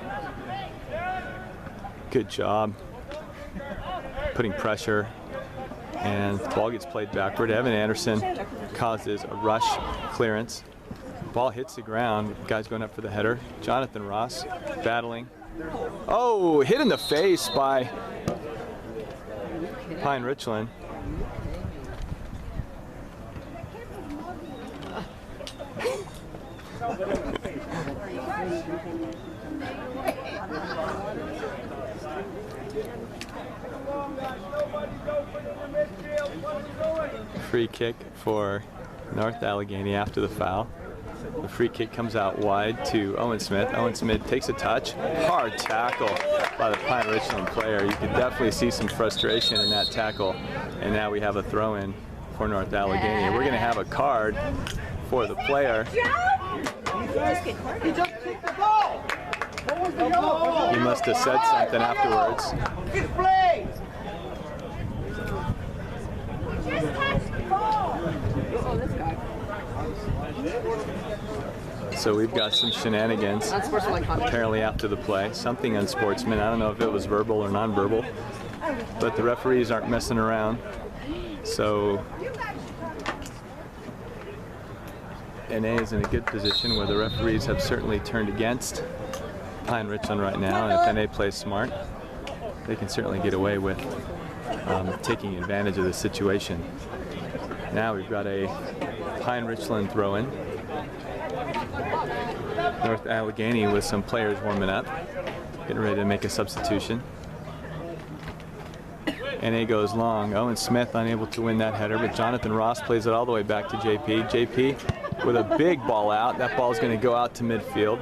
Good job putting pressure. And the ball gets played backward. Evan Anderson causes a rush clearance. Ball hits the ground. Guys going up for the header. Jonathan Ross battling. Oh, hit in the face by Pine Richland. Free kick for North Allegheny after the foul. The free kick comes out wide to Owen Smith. Owen Smith takes a touch. Hard tackle by the Pine Richland player. You can definitely see some frustration in that tackle. And now we have a throw-in for North Allegheny. We're going to have a card for the player. He just kicked the ball. What was the yellow? He must have said something afterwards. It's play. Just touch the ball. Oh, this guy. So we've got some shenanigans Unsportsmanlike conduct. apparently after the play. Something unsportsman. I don't know if it was verbal or non-verbal, but the referees aren't messing around. So NA is in a good position where the referees have certainly turned against Pine Richland right now, and if NA plays smart, they can certainly get away with taking advantage of the situation. Now we've got a Pine Richland throw-in. North Allegheny with some players warming up, getting ready to make a substitution. NA goes long. Owen Smith unable to win that header, but Jonathan Ross plays it all the way back to JP. JP with a big ball out. That ball is going to go out to midfield.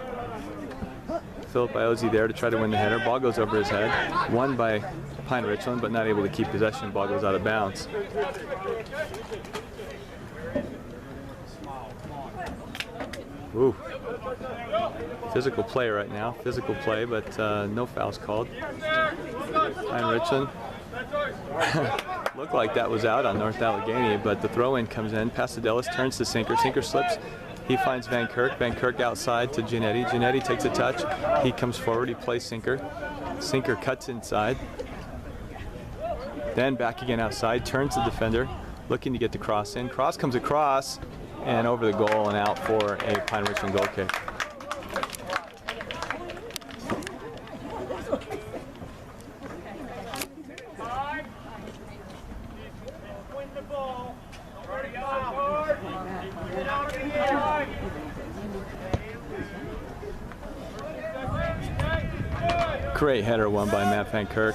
Philip Iozzi there to try to win the header. Ball goes over his head. Won by Pine Richland, but not able to keep possession. Ball goes out of bounds. Ooh. Physical play right now. Physical play, but no fouls called. Pine Richland. Looked like that was out on North Allegheny, but the throw-in comes in. Pasadelis turns to Sinker. Sinker slips. He finds Van Kirk. Van Kirk outside to Giannetti. Giannetti takes a touch. He comes forward. He plays Sinker. Sinker cuts inside. Then back again outside. Turns the defender. Looking to get the cross in. Cross comes across and over the goal and out for a Pine Richland goal kick. Great header won by Matt Van Kirk.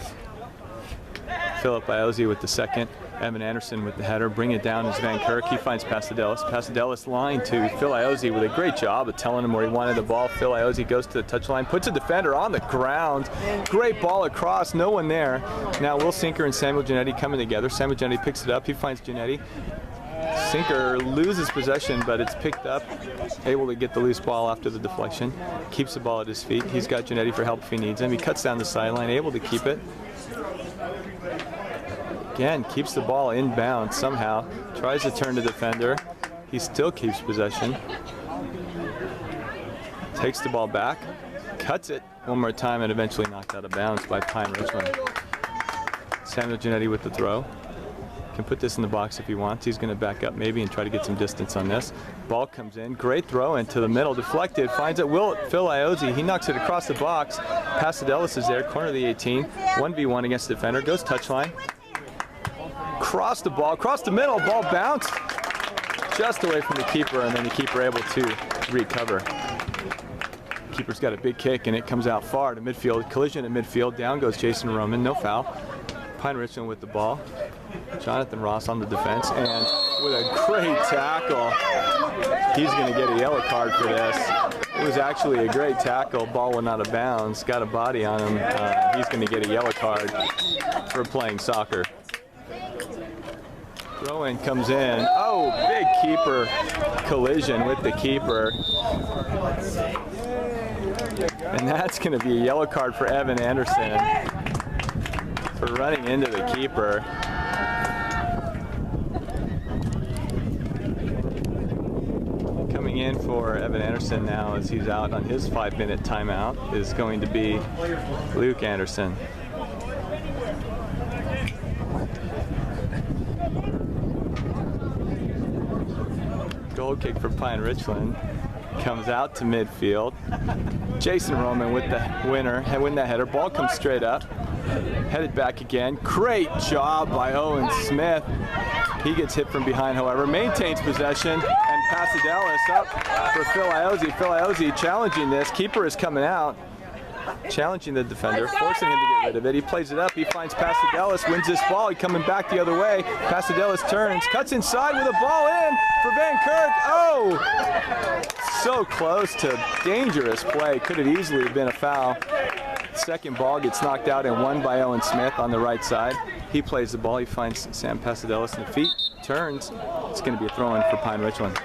Philip Iozzi with the second. Evan Anderson with the header. Bring it down is Van Kirk. He finds Pasadelis. Pasadelis line to Phil Iozzi with a great job of telling him where he wanted the ball. Phil Iozzi goes to the touchline, puts a defender on the ground. Great ball across, no one there. Now Will Sinker and Samuel Giannetti coming together. Samuel Giannetti picks it up. He finds Giannetti. Sinker loses possession, but it's picked up. Able to get the loose ball after the deflection. Keeps the ball at his feet. He's got Giannetti for help if he needs him. He cuts down the sideline, able to keep it. Again, keeps the ball inbound somehow. Tries to turn the defender. He still keeps possession. Takes the ball back. Cuts it one more time and eventually knocked out of bounds by Pine Richland. Samuel Giannetti with the throw. Can put this in the box if he wants. He's going to back up maybe and try to get some distance on this. Ball comes in. Great throw into the middle. Deflected. Finds it. Phil Iozzi. He knocks it across the box. Pasadelis is there. Corner of the 18. 1v1 against the defender. Goes touchline. Cross the ball. Across the middle. Ball bounced just away from the keeper, and then the keeper able to recover. Keeper's got a big kick, and it comes out far to midfield. Collision at midfield. Down goes Jason Roman. No foul. Pine Richland with the ball. Jonathan Ross on the defense, and with a great tackle, he's going to get a yellow card for this. It was actually a great tackle. Ball went out of bounds, got a body on him. He's going to get a yellow card for playing soccer. Throw-in comes in. Oh, big keeper collision with the keeper. And that's going to be a yellow card for Evan Anderson for running into the keeper. Coming in for Evan Anderson now as he's out on his 5-minute timeout is going to be Luke Anderson. Goal kick for Pine Richland. Comes out to midfield. Jason Roman with the winner. Win that header. Ball comes straight up. Headed back again. Great job by Owen Smith. He gets hit from behind, however. Maintains possession. And Pasadelis up for Phil Iozzi. Phil Iozzi challenging this. Keeper is coming out. Challenging the defender, forcing him to get rid of it. He plays it up. He finds Pasadelis, wins this ball. He coming back the other way. Pasadelis turns, cuts inside with a ball in for Van Kirk. Oh! So close to dangerous play. Could have easily been a foul. Second ball gets knocked out and won by Owen Smith on the right side. He plays the ball. He finds Sam Pasadelis in the feet, turns. It's going to be a throw-in for Pine Richland.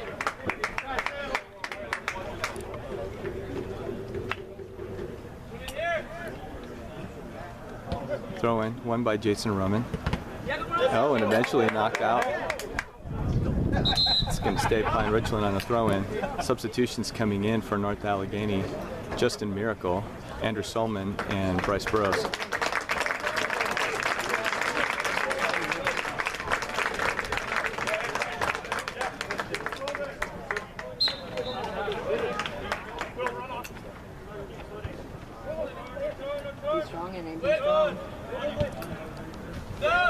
Throw-in, won by Jason Roman. Oh, and eventually knocked out. It's going to stay Pine Richland on a throw-in. Substitutions coming in for North Allegheny. Justin Miracle, Andrew Solman, and Bryce Burrows.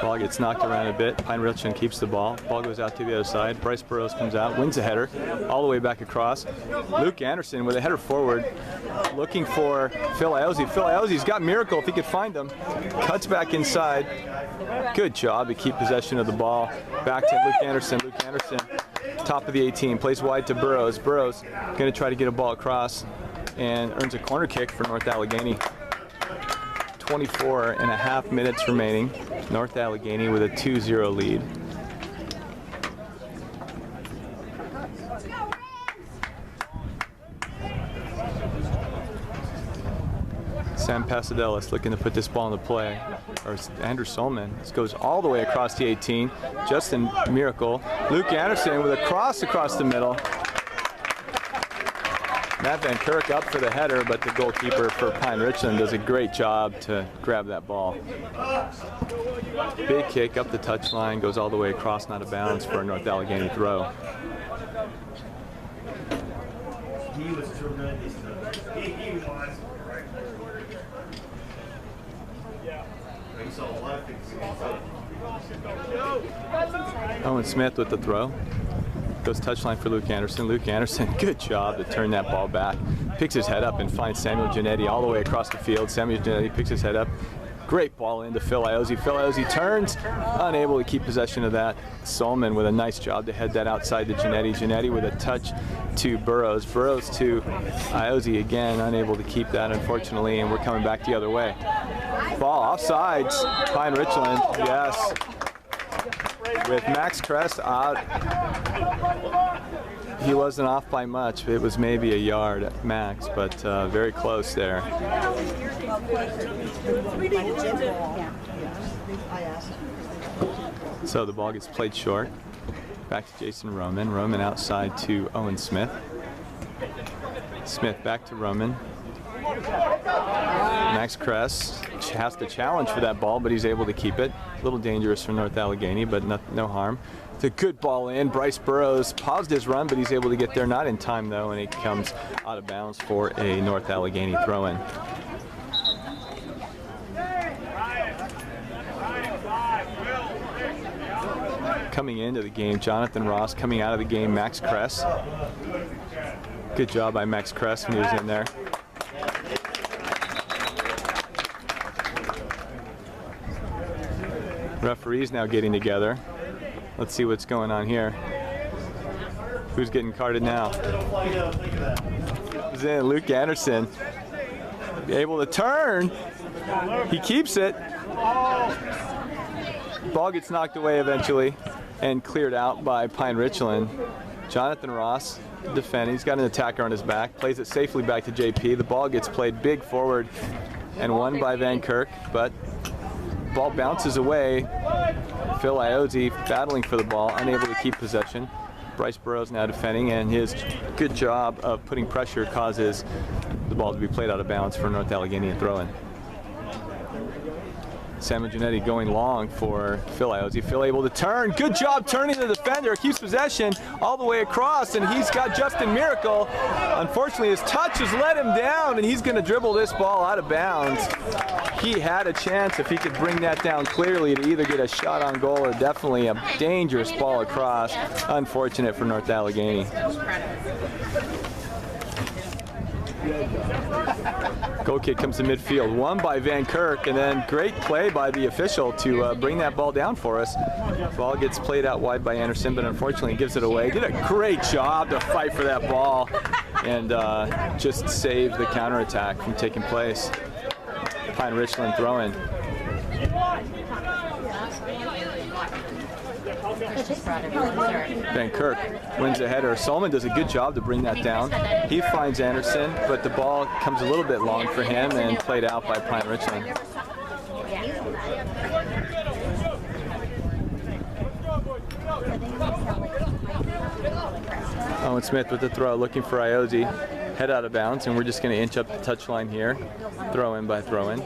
Ball gets knocked around a bit. Pine Richland keeps the ball. Ball goes out to the other side. Bryce Burrows comes out, wins a header, all the way back across. Luke Anderson with a header forward, looking for Phil Iozzi. Phil Iozzi's got Miracle if he could find him. Cuts back inside. Good job to keep possession of the ball. Back to Luke Anderson. Luke Anderson, top of the 18, plays wide to Burrows. Burrows going to try to get a ball across. and earns a corner kick for North Allegheny. 24.5 minutes remaining. North Allegheny with a 2-0 lead. Sam Pasadelis looking to put this ball into play. Or Andrew Solman. This goes all the way across the 18. Justin Miracle. Luke Anderson with a cross across the middle. Matt Van Kirk up for the header, but the goalkeeper for Pine Richland does a great job to grab that ball. Big kick up the touchline, goes all the way across, not a bounds for a North Allegheny throw. He was tremendous. He was. Owen Smith with the throw. Goes touchline for Luke Anderson. Luke Anderson, good job to turn that ball back. Picks his head up and finds Samuel Giannetti all the way across the field. Samuel Giannetti picks his head up. Great ball into Phil Iozzi. Phil Iozzi turns, unable to keep possession of that. Solman with a nice job to head that outside to Giannetti. Giannetti with a touch to Burrows. Burrows to Iozzi again, unable to keep that, unfortunately, and we're coming back the other way. Ball offsides. Pine Richland, yes. With Max Kress out, he wasn't off by much. It was maybe a yard at max, but very close there. So the ball gets played short. Back to Jason Roman. Roman outside to Owen Smith. Smith back to Roman. Max Kress has to challenge for that ball, but he's able to keep it. A little dangerous for North Allegheny, but no harm. It's a good ball in. Bryce Burrows paused his run, but he's able to get there. Not in time, though, and it comes out of bounds for a North Allegheny throw-in. Coming into the game, Jonathan Ross. Coming out of the game, Max Kress. Good job by Max Kress when he was in there. Referees now getting together. Let's see what's going on here. Who's getting carded now? Comes in Luke Anderson. Able to turn. He keeps it. Ball gets knocked away eventually and cleared out by Pine Richland. Jonathan Ross defending. He's got an attacker on his back. Plays it safely back to JP. The ball gets played big forward and won by Van Kirk, but ball bounces away. Phil Iozzi battling for the ball, unable to keep possession. Bryce Burrows now defending, and his good job of putting pressure causes the ball to be played out of bounds for North Allegheny and throw-in. Samuel Giannetti going long for Phil Iozzi. Phil able to turn. Good job turning the defender. Keeps possession all the way across, and he's got Justin Miracle. Unfortunately, his touch has let him down, and he's going to dribble this ball out of bounds. He had a chance, if he could bring that down clearly, to either get a shot on goal or definitely a dangerous ball across. Unfortunate for North Allegheny. Goal kick comes to midfield, won by Van Kirk, and then great play by the official to bring that ball down for us. Ball gets played out wide by Anderson, but unfortunately gives it away. Did a great job to fight for that ball and just save the counterattack from taking place. Pine Richland throw-in. Van Kirk wins the header. Solman does a good job to bring that down. He finds Anderson, but the ball comes a little bit long for him and played out by Pine Richland. Owen Smith with the throw, looking for Iozzi. Head out of bounds, and we're just going to inch up the touchline here. Throw in by throw in.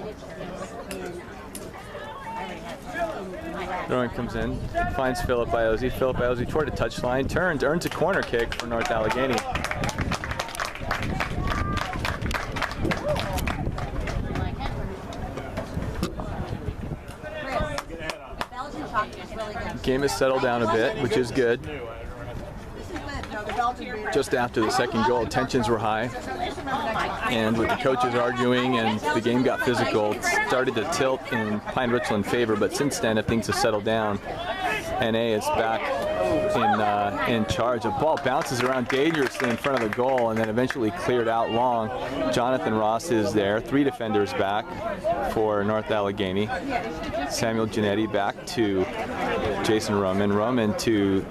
Throw-in comes in, finds Philip Iozzi. Philip Iozzi toward the touchline, turns, earns a corner kick for North Allegheny. Game has settled down a bit, which is good. Just after the second goal, tensions were high, and with the coaches arguing and the game got physical, it started to tilt in Pine Richland favor, but since then, if things have settled down, NA is back in charge. The ball bounces around dangerously in front of the goal and then eventually cleared out long. Jonathan Ross is there. 3 defenders back for North Allegheny. Samuel Giannetti back to Jason Roman. Roman to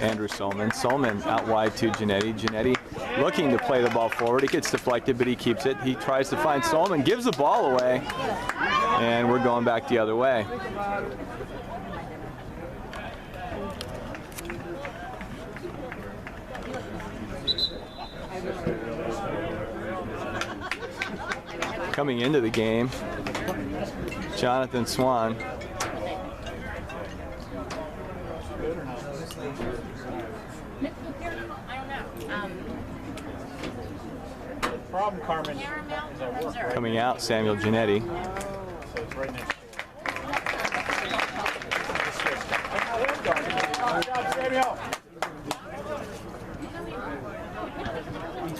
Andrew Solman. Solman out wide to Giannetti. Giannetti looking to play the ball forward. It gets deflected, but he keeps it. He tries to find Solman, gives the ball away, and we're going back the other way. Coming into the game, Jonathan Swan. Problem, Carmen. Coming out, Samuel Giannetti. So it's right next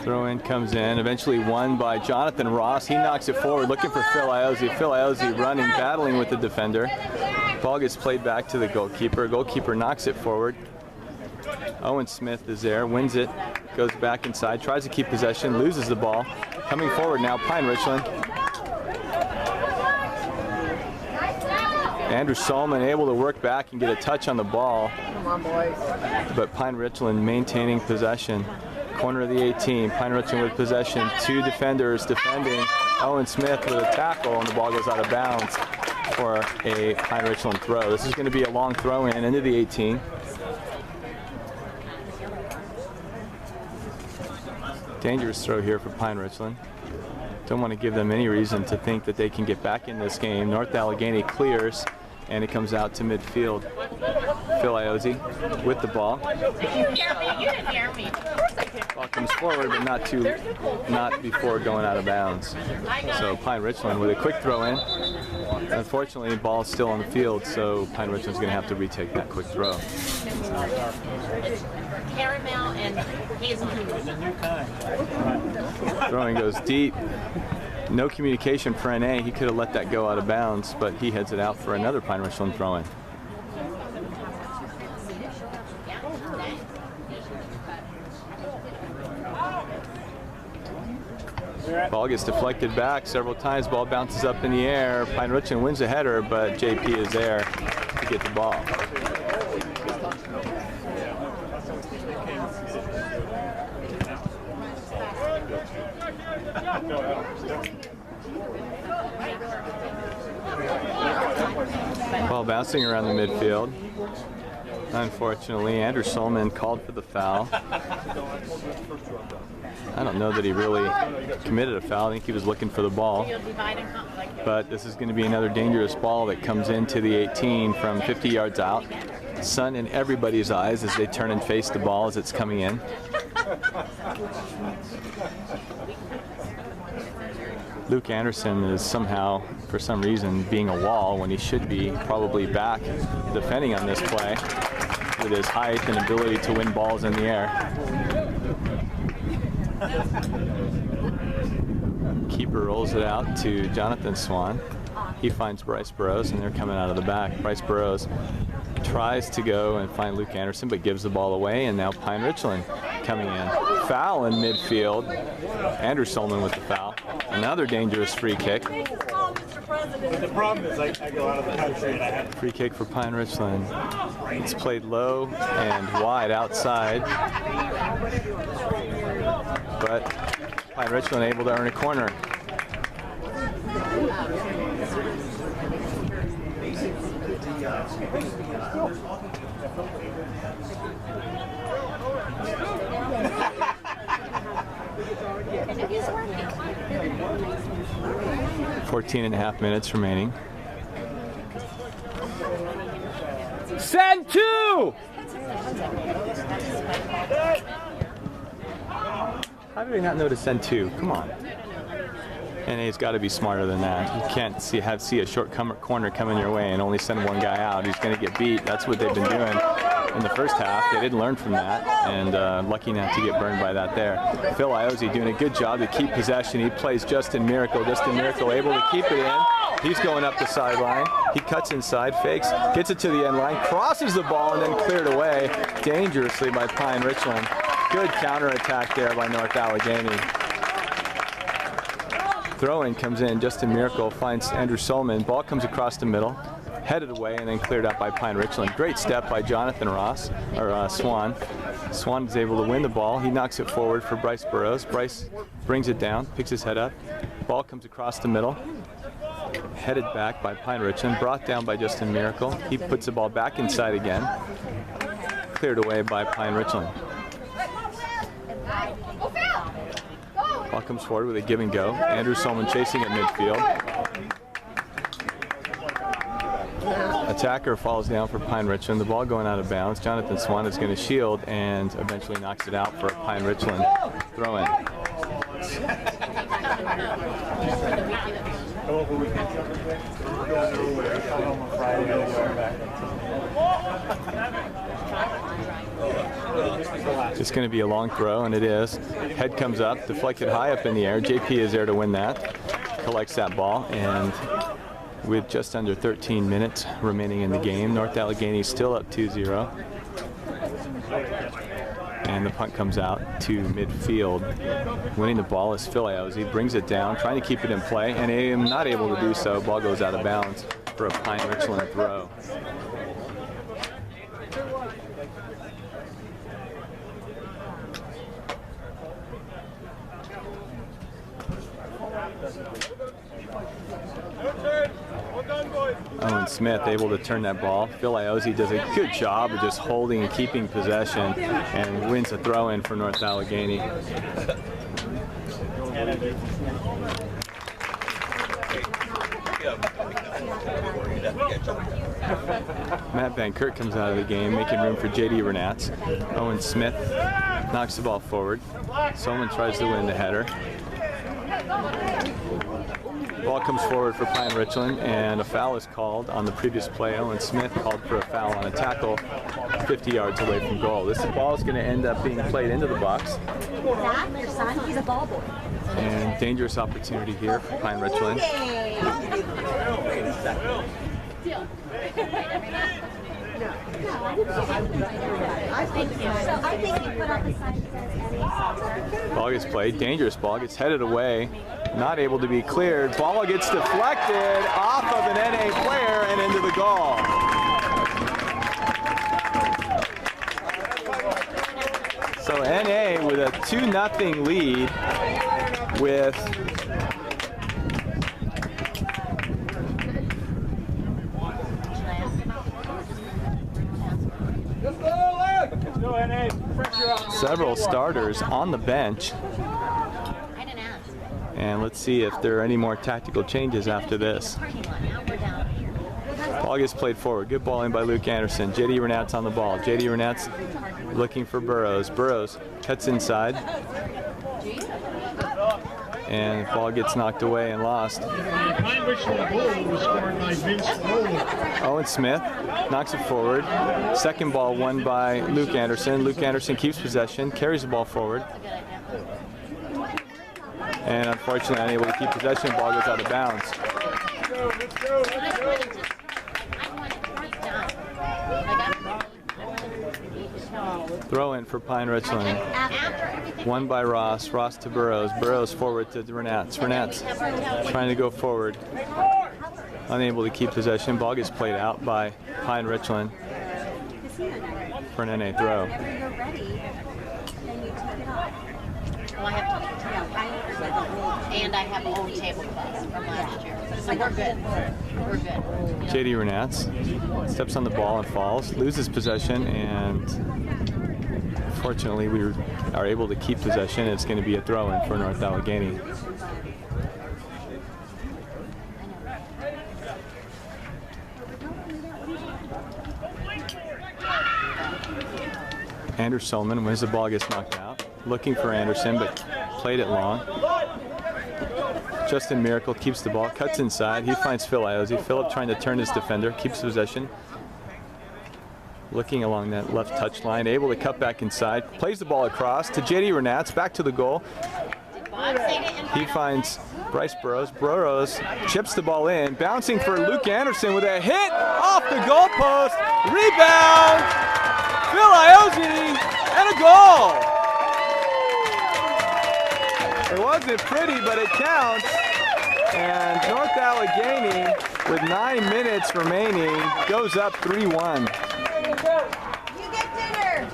Throw in comes in, eventually won by Jonathan Ross. He knocks it forward, looking for Phil Iozzi. Phil Iozzi running, battling with the defender. Ball gets played back to the goalkeeper. Goalkeeper knocks it forward. Owen Smith is there, wins it, goes back inside, tries to keep possession, loses the ball. Coming forward now, Pine Richland. Andrew Solman able to work back and get a touch on the ball. Come on, boys. But Pine Richland maintaining possession. Corner of the 18, Pine Richland with possession. 2 defenders defending. Owen Smith with a tackle, and the ball goes out of bounds for a Pine Richland throw. This is going to be a long throw in into the 18. Dangerous throw here for Pine Richland. Don't want to give them any reason to think that they can get back in this game. North Allegheny clears, and it comes out to midfield. Phil Iozzi with the ball. You didn't hear me. Ball comes forward, but not before going out of bounds. So Pine Richland with a quick throw in. Unfortunately, the ball's still on the field, so Pine Richland's going to have to retake that quick throw. Caramel and hazelnut. Throwing goes deep. No communication for NA. He could have let that go out of bounds, but he heads it out for another Pine Richland throw in. Ball gets deflected back several times. Ball bounces up in the air. Pine Richland wins the header, but JP is there to get the ball. Ball bouncing around the midfield. Unfortunately, Andrew Solman called for the foul. I don't know that he really committed a foul. I think he was looking for the ball. But this is going to be another dangerous ball that comes into the 18 from 50 yards out. Sun in everybody's eyes as they turn and face the ball as it's coming in. Luke Anderson is somehow, for some reason, being a wall when he should be probably back defending on this play with his height and ability to win balls in the air. Keeper rolls it out to Jonathan Swan. He finds Bryce Burrows, and they're coming out of the back. Bryce Burrows tries to go and find Luke Anderson, but gives the ball away, and now Pine Richland coming in. Foul in midfield. Andrew Solman with the foul. Another dangerous free kick. But the problem is I go out of the country and I have Free kick for Pine Richland. It's played low and wide outside. But Pine Richland able to earn a corner. Fourteen and a half minutes remaining. Send 2! How do they not know to send 2? Come on. NA's got to be smarter than that. You can't see a short corner coming your way and only send one guy out. He's going to get beat. That's what they've been doing in the first half. They didn't learn from that, and lucky not to get burned by that there. Phil Iozzi doing a good job to keep possession. He plays Justin Miracle. Justin Miracle able to keep it in. He's going up the sideline. He cuts inside, fakes, gets it to the end line, crosses the ball, and then cleared away dangerously by Pine Richland. Good counterattack there by North Allegheny. Throw-in comes in. Justin Miracle finds Andrew Solomon. Ball comes across the middle, headed away, and then cleared up by Pine Richland. Great step by Jonathan Swan. Swan is able to win the ball. He knocks it forward for Bryce Burrows. Bryce brings it down, picks his head up. Ball comes across the middle, headed back by Pine Richland, brought down by Justin Miracle. He puts the ball back inside again, cleared away by Pine Richland. Ball comes forward with a give and go. Andrew Solomon chasing at midfield. Attacker falls down for Pine Richland. The ball going out of bounds. Jonathan Swan is going to shield and eventually knocks it out for a Pine Richland throw-in. It's going to be a long throw, and it is. Head comes up, deflected high up in the air. JP is there to win that. Collects that ball, and with just under 13 minutes remaining in the game, North Allegheny still up 2-0. And the punt comes out to midfield. Winning the ball is Phil Iozzi, brings it down, trying to keep it in play, and I am not able to do so. Ball goes out of bounds for a Pine Richland throw. Owen Smith able to turn that ball. Phil Iozzi does a good job of just holding and keeping possession and wins a throw-in for North Allegheny. Matt Van Kurt comes out of the game, making room for J.D. Renats. Owen Smith knocks the ball forward. Solomon tries to win the header. Ball comes forward for Pine Richland, and a foul is called on the previous play. Owen Smith called for a foul on a tackle 50 yards away from goal. This ball is going to end up being played into the box. That, your son, he's a ball boy. And dangerous opportunity here for Pine Richland. Ball gets played, dangerous ball, gets headed away, not able to be cleared. Ball gets deflected off of an NA player and into the goal. So NA with a 2-0 lead with several starters on the bench. And let's see if there are any more tactical changes after this. Ball gets played forward. Good ball in by Luke Anderson. J.D. Renats on the ball. J.D. Renats looking for Burrows. Burrows cuts inside. And the ball gets knocked away and lost. Owen Smith knocks it forward. Second ball won by Luke Anderson. Luke Anderson keeps possession, carries the ball forward. And unfortunately unable to keep possession. Ball goes out of bounds. Throw in for Pine Richland. Won by Ross. Ross to Burrows. Burrows forward to Renats. Renats trying to go forward. Unable to keep possession. Ball gets played out by Pine Richland for an NA throw. And I have old tablecloths from last year. So we're good. We're good. J.D. Renats steps on the ball and falls, loses possession, and fortunately we are able to keep possession. It's going to be a throw-in for North Allegheny. Andrew Solomon wins the ball, gets knocked out. Looking for Anderson, but played it long. Justin Miracle keeps the ball, cuts inside. He finds Phil Iozzi. Phillip trying to turn his defender, keeps possession. Looking along that left touch line, able to cut back inside. Plays the ball across to J.D. Renats, back to the goal. He finds Bryce Burrows. Burrows chips the ball in, bouncing for Luke Anderson with a hit off the goalpost. Rebound, Phil Iozzi, and a goal. It wasn't pretty, but it counts. And North Allegheny, with 9 minutes remaining, goes up 3-1. You get dinner.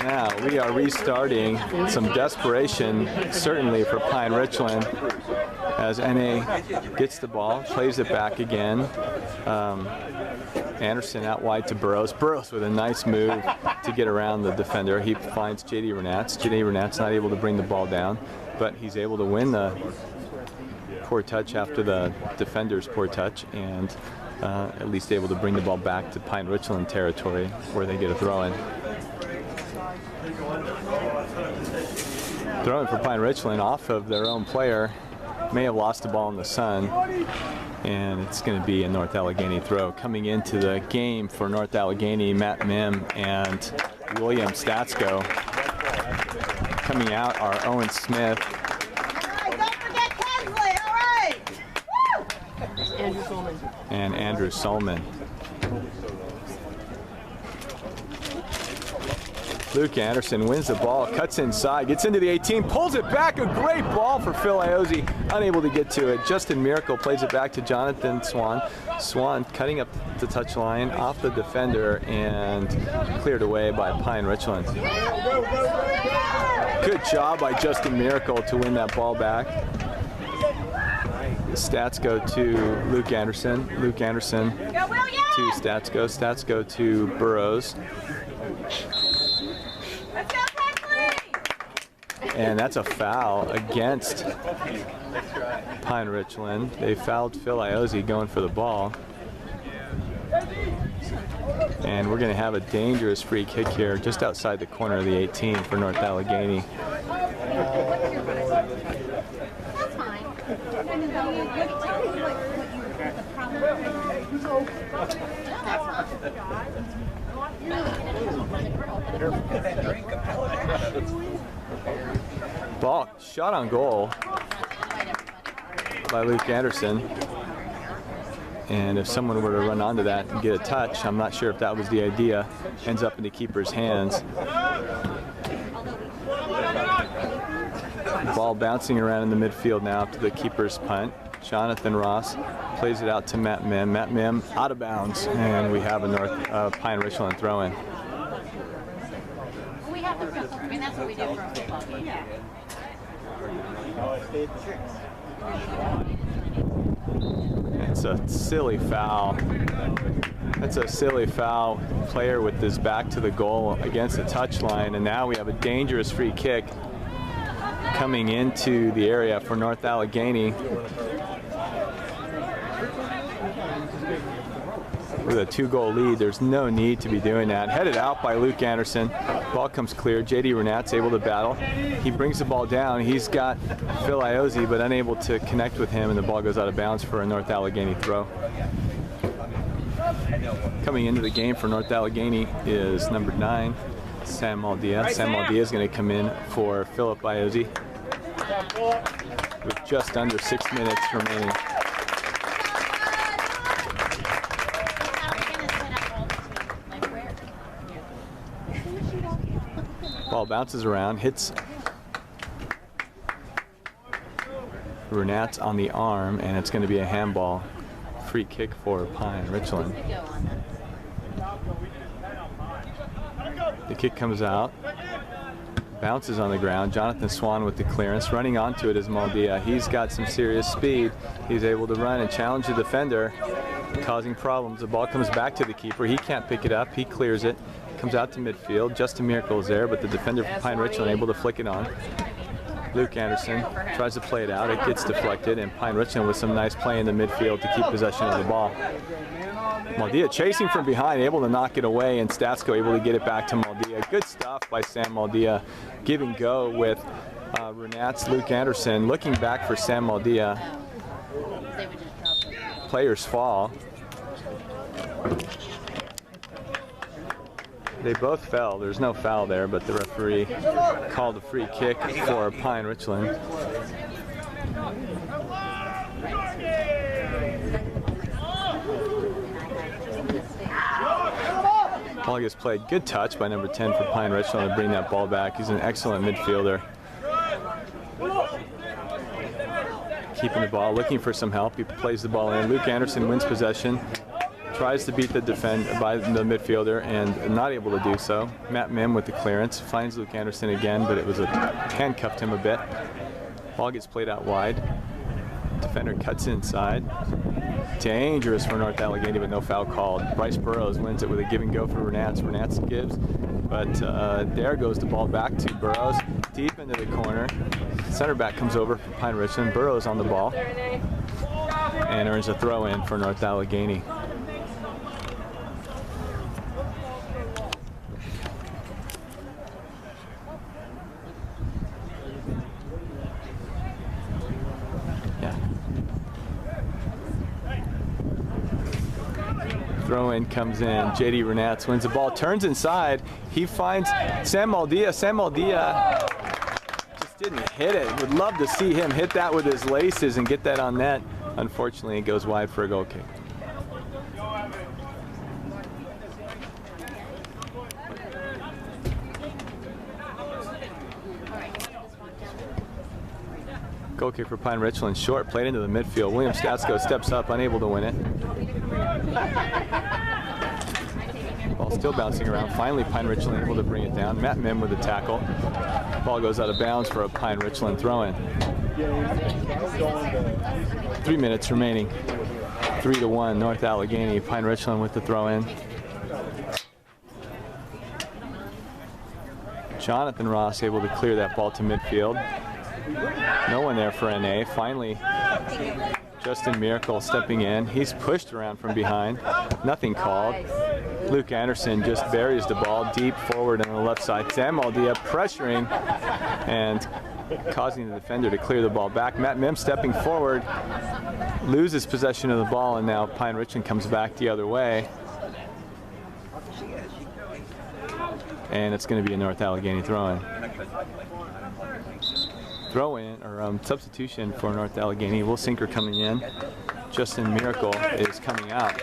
Now we are restarting. Some desperation, certainly for Pine Richland, as NA gets the ball, plays it back again. Anderson out wide to Burrows. Burrows with a nice move to get around the defender. He finds J.D. Renats. J.D. Renats not able to bring the ball down, but he's able to win the poor touch after the defender's poor touch, and at least able to bring the ball back to Pine Richland territory where they get a throw-in. Throw-in for Pine Richland off of their own player. May have lost the ball in the sun, and it's going to be a North Allegheny throw. Coming into the game for North Allegheny, Matt Mim and William Statsko. Coming out are Owen Smith. Don't forget Kensley, all right. Woo! Andrew Solman. And Andrew Solman. Luke Anderson wins the ball, cuts inside, gets into the 18, pulls it back. A great ball for Phil Iozzi, unable to get to it. Justin Miracle plays it back to Jonathan Swan. Swan cutting up the touch line off the defender and cleared away by Pine Richland. Good job by Justin Miracle to win that ball back. The stats go to Luke Anderson. Luke Anderson to Statsko. Statsko to Burrows. And that's a foul against Pine Richland. They fouled Phil Iozzi going for the ball. And we're going to have a dangerous free kick here just outside the corner of the 18 for North Allegheny. That's fine. Ball shot on goal by Luke Anderson. And if someone were to run onto that and get a touch, I'm not sure if that was the idea. Ends up in the keeper's hands. Ball bouncing around in the midfield now up to the keeper's punt. Jonathan Ross plays it out to Matt Mim. Matt Mim out of bounds, and we have a Pine Richland throw-in. We have to, I mean, that's what we do for a football game. It's a silly foul. That's a silly foul. Player with his back to the goal against the touchline, and now we have a dangerous free kick coming into the area for North Allegheny. With a 2-goal lead, there's no need to be doing that. Headed out by Luke Anderson. Ball comes clear. J.D. Renat's able to battle. He brings the ball down. He's got Phil Iozzi, but unable to connect with him, and the ball goes out of bounds for a North Allegheny throw. Coming into the game for North Allegheny is number 9, Sam Maldia. Sam Maldia is going to come in for Philip Iozzi with just under 6 minutes remaining. Ball bounces around, hits Renat on the arm, and it's going to be a handball. Free kick for Pine Richland. The kick comes out, bounces on the ground. Jonathan Swan with the clearance. Running onto it is Maldia. He's got some serious speed. He's able to run and challenge the defender, causing problems. The ball comes back to the keeper. He can't pick it up. He clears it. Comes out to midfield. Justin Miracle is there, but the defender for Pine Richland able to flick it on. Luke Anderson tries to play it out. It gets deflected, and Pine Richland with some nice play in the midfield to keep possession of the ball. Maldia chasing from behind, able to knock it away, and Statsko able to get it back to Maldia. Good stuff by Sam Maldia. Give and go with Renat's Luke Anderson. Looking back for Sam Maldia. Players fall. They both fell. There's no foul there, but the referee called a free kick for Pine Richland. Ball gets played. Good touch by number 10 for Pine Richland to bring that ball back. He's an excellent midfielder. Keeping the ball, looking for some help. He plays the ball in. Luke Anderson wins possession. Tries to beat the by the midfielder and not able to do so. Matt Mim with the clearance. Finds Luke Anderson again, but it was handcuffed him a bit. Ball gets played out wide. Defender cuts inside. Dangerous for North Allegheny, but no foul called. Bryce Burrows wins it with a give and go for Renats. Renats gives, but there goes the ball back to Burrows, deep into the corner. Center back comes over for Pine Richland. Burrows on the ball and earns a throw in for North Allegheny. Throw in comes in. JD Renats wins the ball, turns inside. He finds Sam Maldia. Sam Maldia just didn't hit it. Would love to see him hit that with his laces and get that on net. Unfortunately, it goes wide for a goal kick. Goal kick for Pine Richland, short, played into the midfield. William Statsko steps up, unable to win it. Ball still bouncing around. Finally, Pine Richland able to bring it down. Matt Mim with the tackle. Ball goes out of bounds for a Pine Richland throw-in. 3 minutes remaining. 3-1, North Allegheny. Pine Richland with the throw-in. Jonathan Ross able to clear that ball to midfield. No one there for NA. Finally, Justin Miracle stepping in. He's pushed around from behind. Nothing called. Luke Anderson just buries the ball deep forward on the left side. Sam Aldia pressuring and causing the defender to clear the ball back. Matt Mim stepping forward, loses possession of the ball, and now Pine Richland comes back the other way. And it's going to be a North Allegheny throw-in. Throw-in, or substitution for North Allegheny. Will Sinker coming in. Justin Miracle is coming out.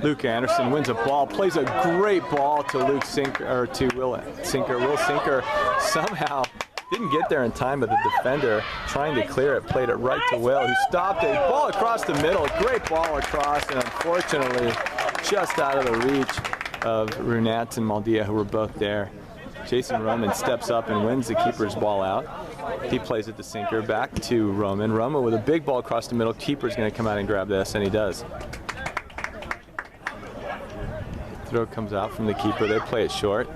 Luke Anderson wins a ball, plays a great ball to Luke Sinker, or to Will Sinker. Will Sinker somehow didn't get there in time, but the defender trying to clear it, played it right to Will, who stopped it. Ball across the middle, great ball across, and unfortunately just out of the reach of Runats and Maldia, who were both there. Jason Roman steps up and wins the keeper's ball out. He plays it to Sinker, back to Roman. Roman with a big ball across the middle. Keeper's going to come out and grab this, and he does. Throw comes out from the keeper. They play it short.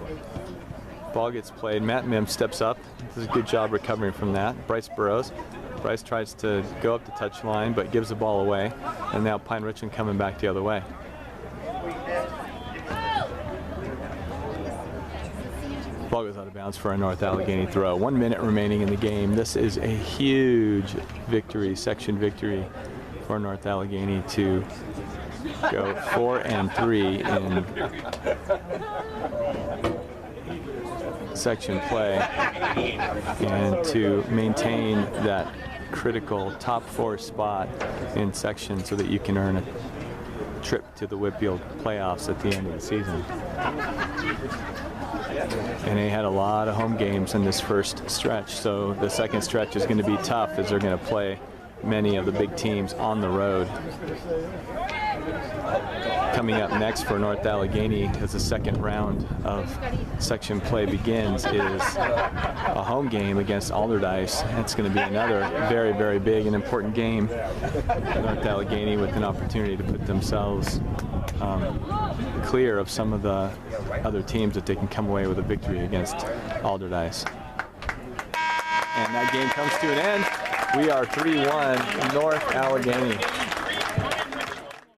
Ball gets played. Matt Mim steps up. Does a good job recovering from that. Bryce Burrows. Bryce tries to go up the touch line, but gives the ball away. And now Pine Richland coming back the other way. Ball goes out of bounds for a North Allegheny throw. 1 minute remaining in the game. This is a huge victory, section victory for North Allegheny to go 4-3 in section play and to maintain that critical top 4 spot in section so that you can earn a trip to the Whitfield playoffs at the end of the season. And they had a lot of home games in this first stretch, so the second stretch is going to be tough as they're going to play many of the big teams on the road. Coming up next for North Allegheny as the second round of section play begins is a home game against Alderdice. It's going to be another very, very big and important game. North Allegheny with an opportunity to put themselves clear of some of the other teams that they can come away with a victory against Alderdice. And that game comes to an end. We are 3-1 North Allegheny.